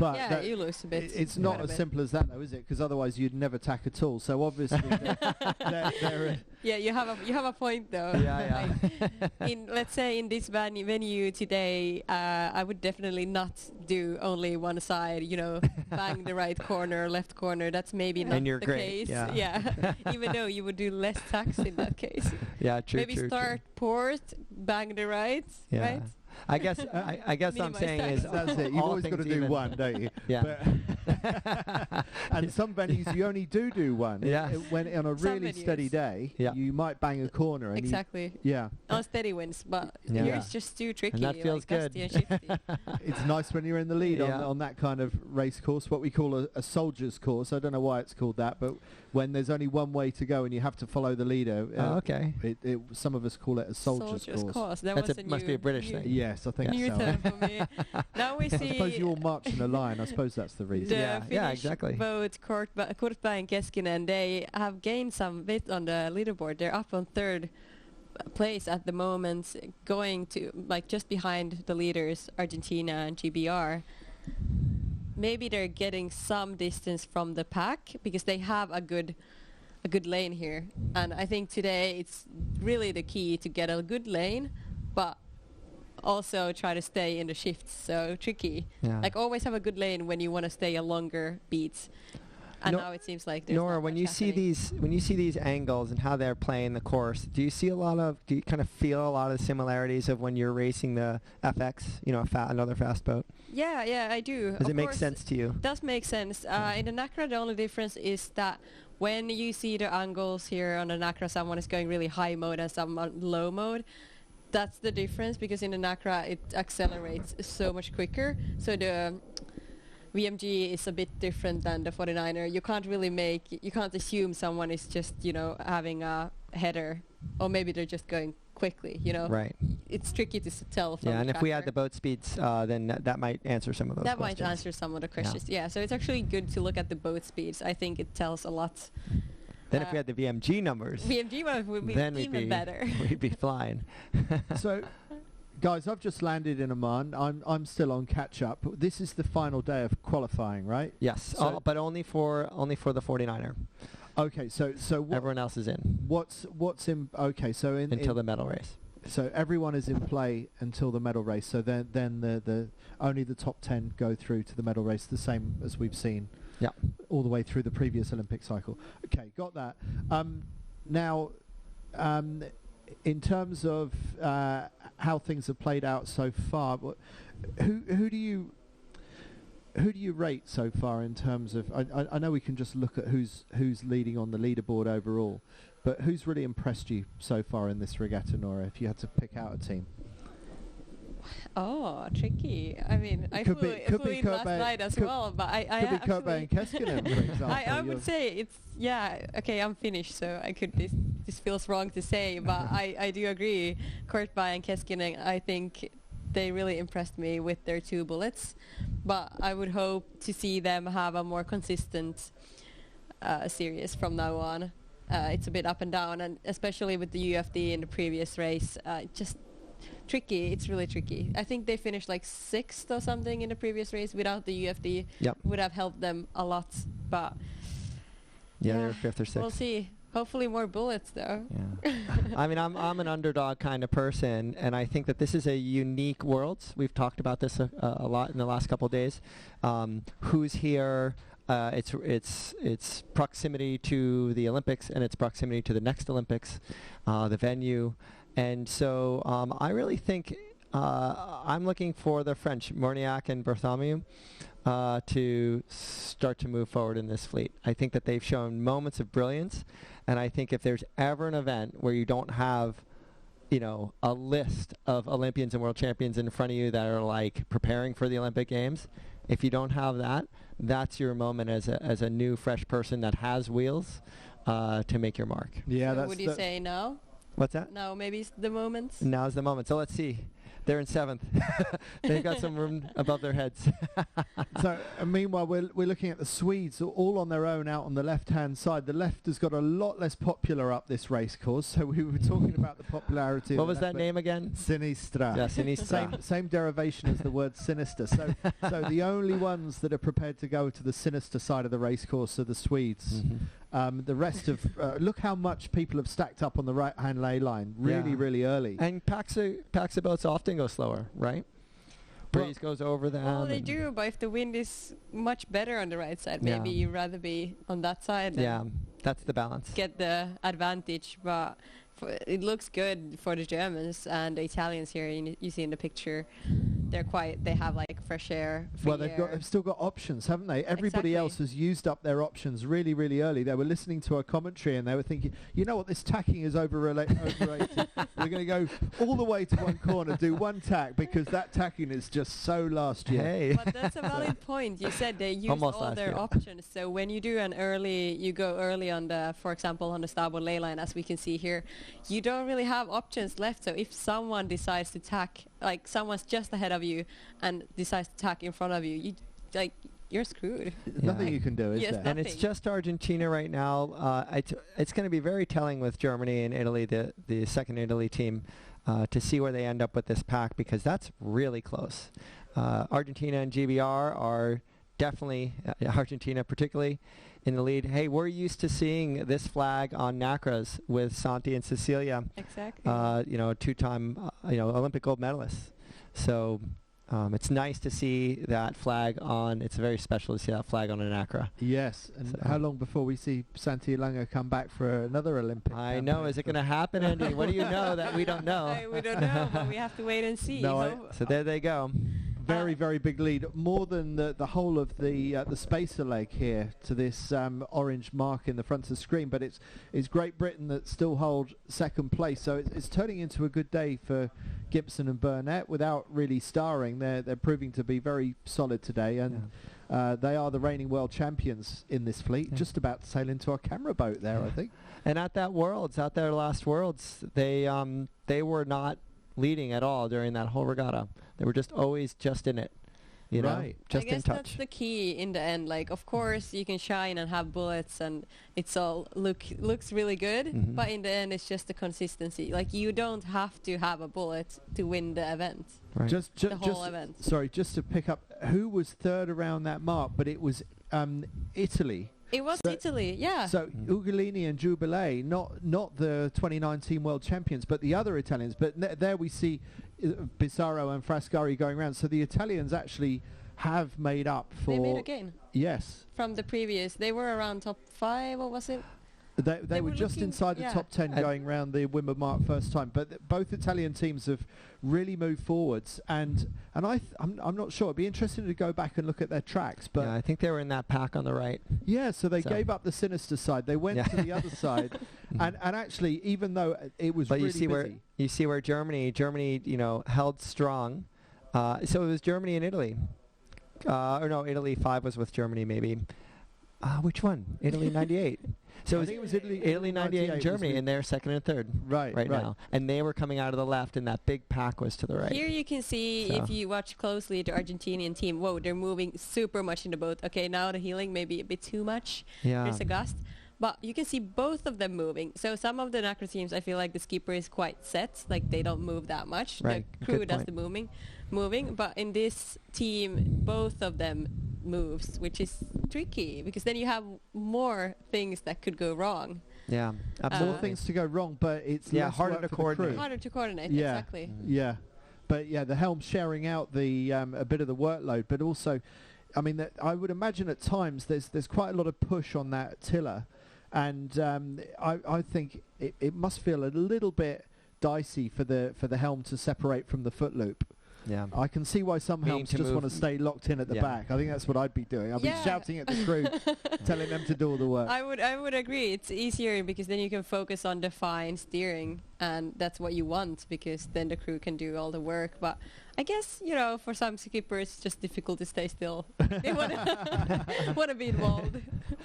But yeah, you lose a bit. It's not as simple as that, though, is it? Because otherwise you'd never tack at all. So obviously, yeah, you have a point though. Yeah. Let's say in this venue today, I would definitely not do only one side. Bang the right corner, left corner. That's maybe not and you're the great. case. Yeah. Even though you would do less tacks in that case. Yeah, true. Maybe start port, bang the right. Yeah. Right. I guess I'm saying is that's it. You've always got to do one, don't you? Yeah. And some venues you only do one. Yeah. When on a really steady day, you might bang a corner. And exactly. Yeah. On steady winds, but Yeah. here it's just too tricky. And that feels good. Gusty and shifty. It's nice when you're in the lead on that kind of race course, what we call a soldier's course. I don't know why it's called that, but when there's only one way to go and you have to follow the leader. Okay. Some of us call it a soldier's course. Must be a British thing. Yes, I think new so. term for me. Now we see. I suppose you all march in a line. I suppose that's the reason. The Yeah, Finnish exactly. boat Kurtba and Keskinen, they have gained some bit on the leaderboard. They're up on 3rd place at the moment, going to just behind the leaders Argentina and GBR. Maybe they're getting some distance from the pack because they have a good lane here, and I think today it's really the key to get a good lane, but also try to stay in the shifts. So tricky. Yeah. Always have a good lane when you want to stay a longer beats. And now it seems like there's Nora, not when much you see happening. these angles and how they're playing the course, do you kind of feel a lot of the similarities of when you're racing the FX, another fast boat? Yeah, I do. Does it make sense to you? It does make sense. In the Nacra, the only difference is that when you see the angles here on the Nacra, someone is going really high mode and someone low mode. That's the difference, because in the Nacra it accelerates so much quicker. So the VMG is a bit different than the 49er. You can't assume someone is just, having a header, or maybe they're just going quickly, Right. It's tricky to tell from Yeah, and the if we tracker. had the boat speeds, then that might answer some of those That questions. might answer some of the questions. Yeah, so it's actually good to look at the boat speeds. I think it tells a lot. Then if we had the VMG numbers, VMG would be then even better. We'd be flying. So, guys, I've just landed in Oman. I'm still on catch up. This is the final day of qualifying, right? Yes, So but only for the 49er. Okay, so Everyone else is in What's in? Okay, so until the medal race. So everyone is in play until the medal race. So then the only the top 10 go through to the medal race, the same as we've seen. Yeah. All the way through the previous Olympic cycle. Okay, got that. Now, in terms of how things have played out so far, who do you rate so far in terms of? I know we can just look at who's leading on the leaderboard overall, but who's really impressed you so far in this regatta, Nora? If you had to pick out a team. Oh, tricky. I mean, I Could flew be in last night as well, but I could be Kurtba and Keskinen, for example. I would say it's okay. I'm Finnish, so I could. This feels wrong to say, but I do agree. Kurtba and Keskinen, I think they really impressed me with their 2 bullets, but I would hope to see them have a more consistent series from now on. It's a bit up and down, and especially with the UFD in the previous race, just tricky. It's really tricky. I think they finished 6th or something in the previous race without the UFD. Yep. Would have helped them a lot, but Yeah, they're 5th or 6th. we'll see. Hopefully more bullets, though. Yeah. I mean, I'm an underdog kind of person, and I think that this is a unique world. We've talked about this a lot in the last couple of days. Who's here? Its proximity to the Olympics and its proximity to the next Olympics, the venue, and so I really think I'm looking for the French, Morniac and Bartholomew, to start to move forward in this fleet. I think that they've shown moments of brilliance, and I think if there's ever an event where you don't have, a list of Olympians and world champions in front of you that are like preparing for the Olympic Games, if you don't have that, that's your moment as a new, fresh person that has wheels to make your mark. Yeah, so would you say now? What's that? Now maybe it's the moment? Now's the moment. So let's see. They're in 7th. They've got some room above their heads. So meanwhile, we're looking at the Swedes all on their own out on the left-hand side. The left has got a lot less popular up this race course. So we were talking about the popularity. What was that name again? Sinistra. Yeah, Sinistra. Same derivation as the word sinister. So the only ones that are prepared to go to the sinister side of the race course are the Swedes. Mm-hmm. The rest of look how much people have stacked up on the right-hand lay line really early. And packs of boats often go slower, right? Breeze goes over them. Well, they do, but if the wind is much better on the right side, maybe you'd rather be on that side. Yeah, that's the balance. Get the advantage, but it looks good for the Germans and the Italians here. You see in the picture, they have like fresh air. Well, they've still got options, haven't they? Everybody else has used up their options really early. They were listening to our commentary and they were thinking, you know what, this tacking is overrated. We're going to go all the way to one corner, do one tack, because that tacking is just so last year. Hey. But that's a valid point. You said they used all their options. So when you do you go early on for example, on the starboard ley line, as we can see here, you don't really have options left. So if someone decides to tack, like someone's just ahead of you and decides to tack in front of you, you're screwed. There's nothing you can do, is there? Nothing. And it's just Argentina right now. It's going to be very telling with Germany and Italy, the second Italy team, to see where they end up with this pack, because that's really close. Argentina and GBR are definitely, Argentina particularly, in the lead. Hey, we're used to seeing this flag on Nacras with Santi and Cecilia. Exactly. Two-time Olympic gold medalists. So it's nice to see that flag on. It's very special to see that flag on an Nacra. Yes. And how long before we see Santi Lange come back for another Olympic? I know. Is it going to happen, Andy? What do you know that we don't know? We don't know, but we have to wait and see. So there they go. Very big lead, more than the whole of the spacer leg here to this orange mark in the front of the screen. But it's Great Britain that still hold second place, so it's turning into a good day for Gibson and Burnett without really starring. They're proving to be very solid today, and they are the reigning world champions in this fleet. Just about to sail into our camera boat there, I think. And at their last Worlds, they were not leading at all during that whole regatta. They were just always just in it, just in touch. That's the key in the end. Like, of course, you can shine and have bullets, and it's all looks really good. But in the end, it's just the consistency. Like, you don't have to have a bullet to win the event. Right. The whole event. Sorry, just to pick up, who was third around that mark? But it was Italy. It was Italy, yeah. So Ugolini and Jubilee, not the 2019 world champions, but the other Italians. But there we see Bissaro and Frascari going around. So the Italians actually have made up for... They made a gain. Yes. From the previous. They were around top 5, or was it? They were just inside the top 10 going round the Wimber mark first time, but both Italian teams have really moved forwards, and I'm not sure. It'd be interesting to go back and look at their tracks, but I think they were in that pack on the right. Yeah, so they gave up the sinister side. They went to the other side, and actually, even though it was really busy, you see where Germany held strong. So it was Germany and Italy, or no, Italy 5 was with Germany maybe. Which one? Italy 98. So I think it was Italy 98 and Germany, and they're second and third right now. And they were coming out of the left, and that big pack was to the right. Here you can see, if you watch closely, the Argentinian team. Whoa, they're moving super much in the boat. Okay, now the heeling maybe a bit too much. Yeah. There's a gust. But you can see both of them moving. So some of the Nacra teams, I feel like the skipper is quite set. Like, they don't move that much. Right. The crew does the moving. But in this team, both of them moves, which is tricky, because then you have more things that could go wrong. Yeah, More absolutely. things to go wrong, but it's Yeah, less harder work to for the coordinate. crew. Harder to coordinate, Yeah. exactly. Yeah, but yeah, the helm sharing out the a bit of the workload, but also, I mean, I would imagine at times there's quite a lot of push on that tiller, and I think it must feel a little bit dicey for the helm to separate from the foot loop. Yeah. I can see why some Meaning helms to just want to move- stay locked in at the Yeah. back. I think that's what I'd be doing. I'd be Yeah. shouting at the crew, telling them to do all the work. I would agree. It's easier because then you can focus on the fine steering, and that's what you want, because then the crew can do all the work. But I guess, you know, for some skippers, it's just difficult to stay still. They want to be involved.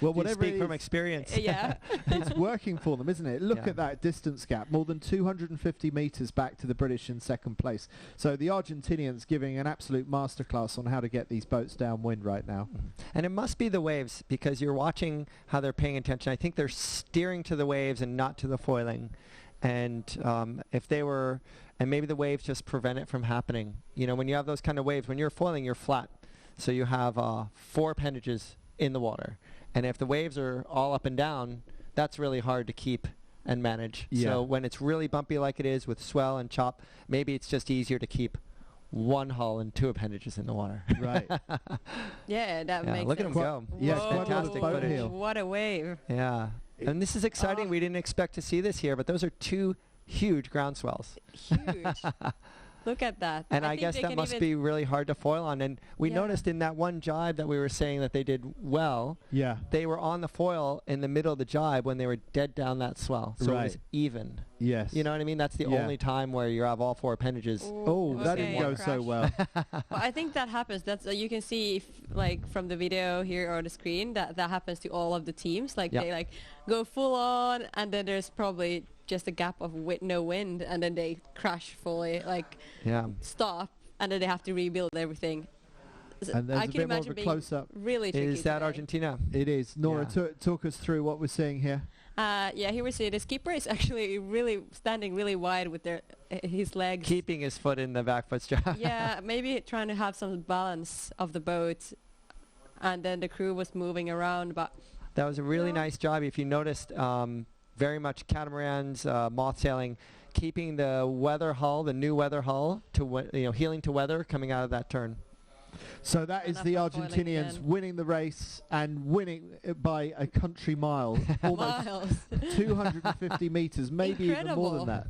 Well, You whatever speak it from is, experience. Yeah. it's working for them, isn't it? Look Yeah. at that distance gap, more than 250 metres back to the British in second place. So the Argentinians giving an absolute masterclass on how to get these boats downwind right now. And it must be the waves, because you're watching how they're paying attention. I think they're steering to the waves and not to the foiling. And if they were, and maybe the waves just prevent it from happening. You know, when you have those kind of waves, when you're foiling, you're flat. So you have 4 appendages in the water. And if the waves are all up and down, that's really hard to keep and manage. Yeah. So when it's really bumpy like it is with swell and chop, maybe it's just easier to keep one hull and 2 appendages in the water. Right. Yeah, that Yeah, makes look at sense. them go. Yeah, Whoa, quite a lot of Fantastic boat footage. heel. what a wave. Yeah. And this is exciting. Oh. We didn't expect to see this here, but those are 2 huge ground swells. Huge. Look at that. And I think guess they that can must even- be really hard to foil on. And we Yeah. noticed in that one jibe that we were saying that they did well, Yeah. they were on the foil in the middle of the jibe when they were dead down that swell. So it was Right. even. Yes. You know what I mean? That's the Yeah. only time where you have all 4 appendages. Oh, that okay, didn't go so crash. well. But I think that happens. That's you can see if, like from the video here or the screen, that happens to all of the teams. Like Yep. they like go full on, and then there's probably just a gap of no wind, and then they crash fully, like Yeah. stop, and then they have to rebuild everything. And there's I a can bit more of imagine a being close-up. really tricky. Is that today. Argentina? It is. Nora, Yeah. talk us through what we're seeing here. Yeah, here we see the skipper is actually really standing really wide with his legs. Keeping his foot in the back foot strap. Yeah, maybe trying to have some balance of the boat, and then the crew was moving around, but That was a really Yeah. nice job. If you noticed, very much catamarans, moth sailing, keeping the weather hull, the new weather hull, to heeling to weather coming out of that turn. So that is Enough the of foiling Argentinians again. winning the race and winning it by a country mile, almost miles. 250 meters, maybe even more than Incredible. that.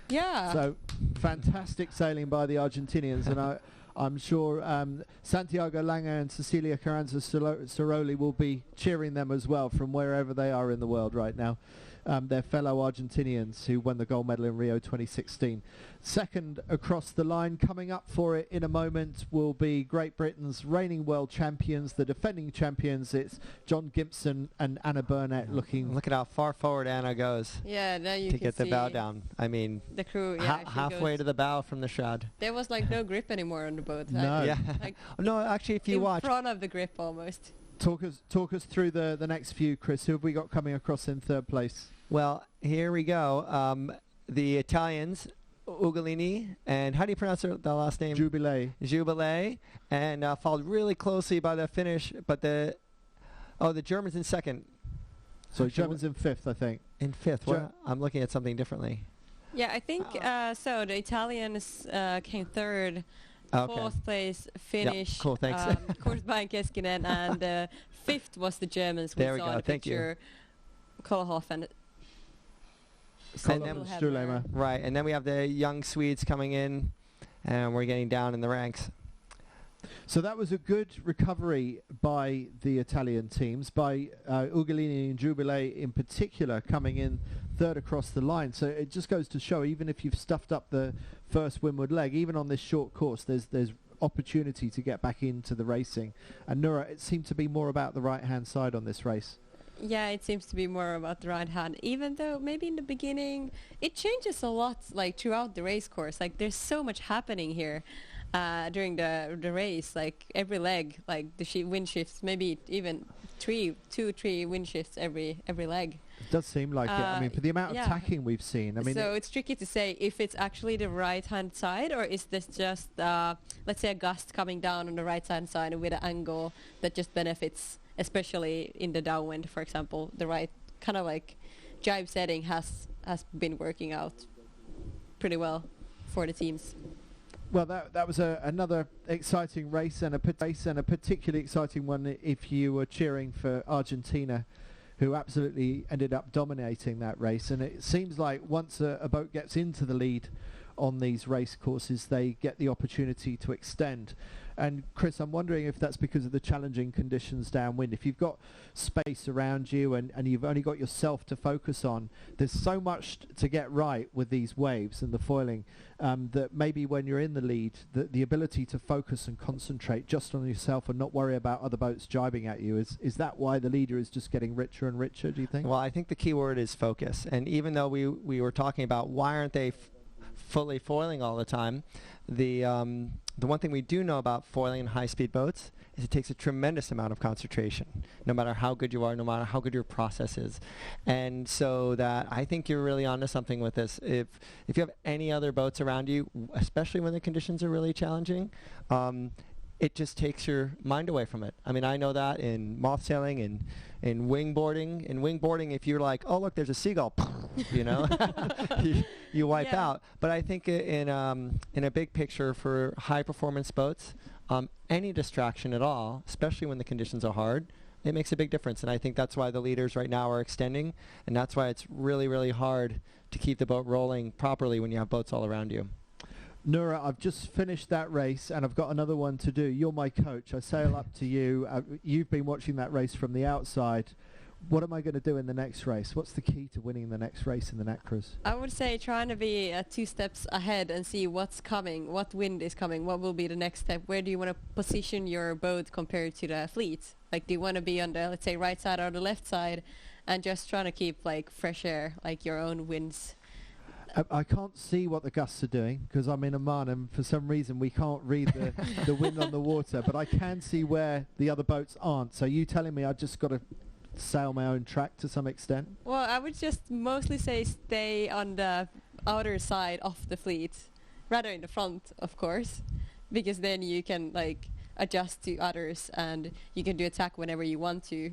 Yeah. So fantastic sailing by the Argentinians, and I'm sure Santiago Lange and Cecilia Carranza Ciroli will be cheering them as well from wherever they are in the world right now. Their fellow Argentinians who won the gold medal in Rio 2016. Second across the line, coming up for it in a moment, will be Great Britain's reigning world champions, the defending champions. It's John Gibson and Anna Burnett looking. Look at how far forward Anna goes yeah, now you to can get the see bow down. I mean, the crew. Yeah, actually halfway goes- to the bow from the shroud. There was like no grip anymore on the boat. No. Yeah. Like No, actually, if you in watch, front of the grip almost. Talk us through the next few, Chris. Who have we got coming across in third place? well, here we go. The Italians, Ugolini, and how do you pronounce the last name? Jubilee. Jubilee, and followed really closely by the Finnish, but the Germans in second. So Actually, Germans in fifth, I think. In fifth. Ger- I'm looking at something differently. Yeah, I think so. The Italians came third. Okay. Fourth place, Finnish. cool, thanks. Korsberg Keskinen, and fifth was the Germans. There we saw go, in the thank you. picture. Kohlhoff and And then- Stulema. Right, and then we have the young Swedes coming in, and we're getting down in the ranks. So that was a good recovery by the Italian teams, by Ugolini and Jubilee in particular, coming in third across the line. So it just goes to show, even if you've stuffed up the first windward leg, even on this short course, there's opportunity to get back into the racing. And Nura, it seemed to be more about the right-hand side on this race. yeah, it seems to be more about the right hand. Even though maybe in the beginning it changes a lot, like throughout the race course. Like there's so much happening here during the race. Like every leg, like the wind shifts, maybe even 2-3 wind shifts every leg. It does seem like it. I mean, for the amount of yeah. tacking we've seen, I mean, so it's tricky to say if it's actually the right-hand side, or is this just, let's say, a gust coming down on the right-hand side with an angle that just benefits, especially in the downwind, for example, the right, kind of like jibe setting has been working out pretty well for the teams. Well, that was another exciting race and a particularly exciting one if you were cheering for Argentina, who absolutely ended up dominating that race. And it seems like once a boat gets into the lead on these race courses, they get the opportunity to extend. And Chris, I'm wondering if that's because of the challenging conditions downwind. If you've got space around you and you've only got yourself to focus on, there's so much to get right with these waves and the foiling that maybe when you're in the lead, the ability to focus and concentrate just on yourself and not worry about other boats jibing at you, is that why the leader is just getting richer and richer, do you think? Well, I think the key word is focus. And even though we were talking about why aren't they fully foiling all the time, the one thing we do know about foiling in high-speed boats is it takes a tremendous amount of concentration, no matter how good you are, no matter how good your process is. And so that I think you're really onto something with this. If you have any other boats around you, especially when the conditions are really challenging, it just takes your mind away from it. I mean, I know that in moth sailing and in wingboarding. In wingboarding, if you're like, oh, look, there's a seagull, you know, you wipe out. But I think in a big picture for high-performance boats, any distraction at all, especially when the conditions are hard, it makes a big difference. And I think that's why the leaders right now are extending, and that's why it's really, really hard to keep the boat rolling properly when you have boats all around you. Nora, I've just finished that race and I've got another one to do. You're my coach. I sail up to you. You've been watching that race from the outside. What am I going to do in the next race? What's the key to winning the next race in the Nacras? I would say trying to be 2 steps ahead and see what's coming, what wind is coming, what will be the next step. Where do you want to position your boat compared to the fleet? Like, do you want to be on the, let's say, right side or the left side, and just trying to keep like fresh air, like your own winds? I can't see what the gusts are doing because I'm in Oman and for some reason we can't read the wind on the water, but I can see where the other boats aren't. So you telling me I've just got to sail my own track to some extent? Well, I would just mostly say stay on the outer side of the fleet, rather in the front, of course, because then you can like adjust to others and you can do attack whenever you want to,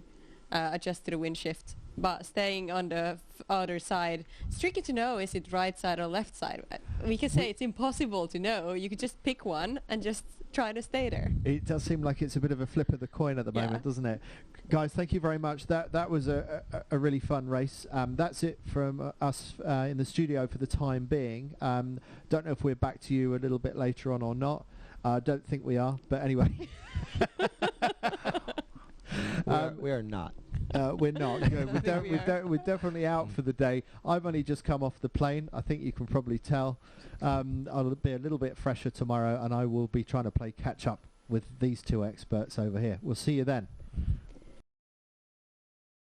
adjust to the wind shift. But staying on the other side, it's tricky to know, is it right side or left side? We can say it's impossible to know. You could just pick one and just try to stay there. It does seem like it's a bit of a flip of the coin at the moment, doesn't it? Guys, thank you very much. That was a really fun race. That's it from us in the studio for the time being. Don't know if we're back to you a little bit later on or not. Don't think we are, but anyway. We are not. We're not. We're definitely out for the day. I've only just come off the plane. I think you can probably tell. I'll be a little bit fresher tomorrow, and I will be trying to play catch up with these two experts over here. We'll see you then.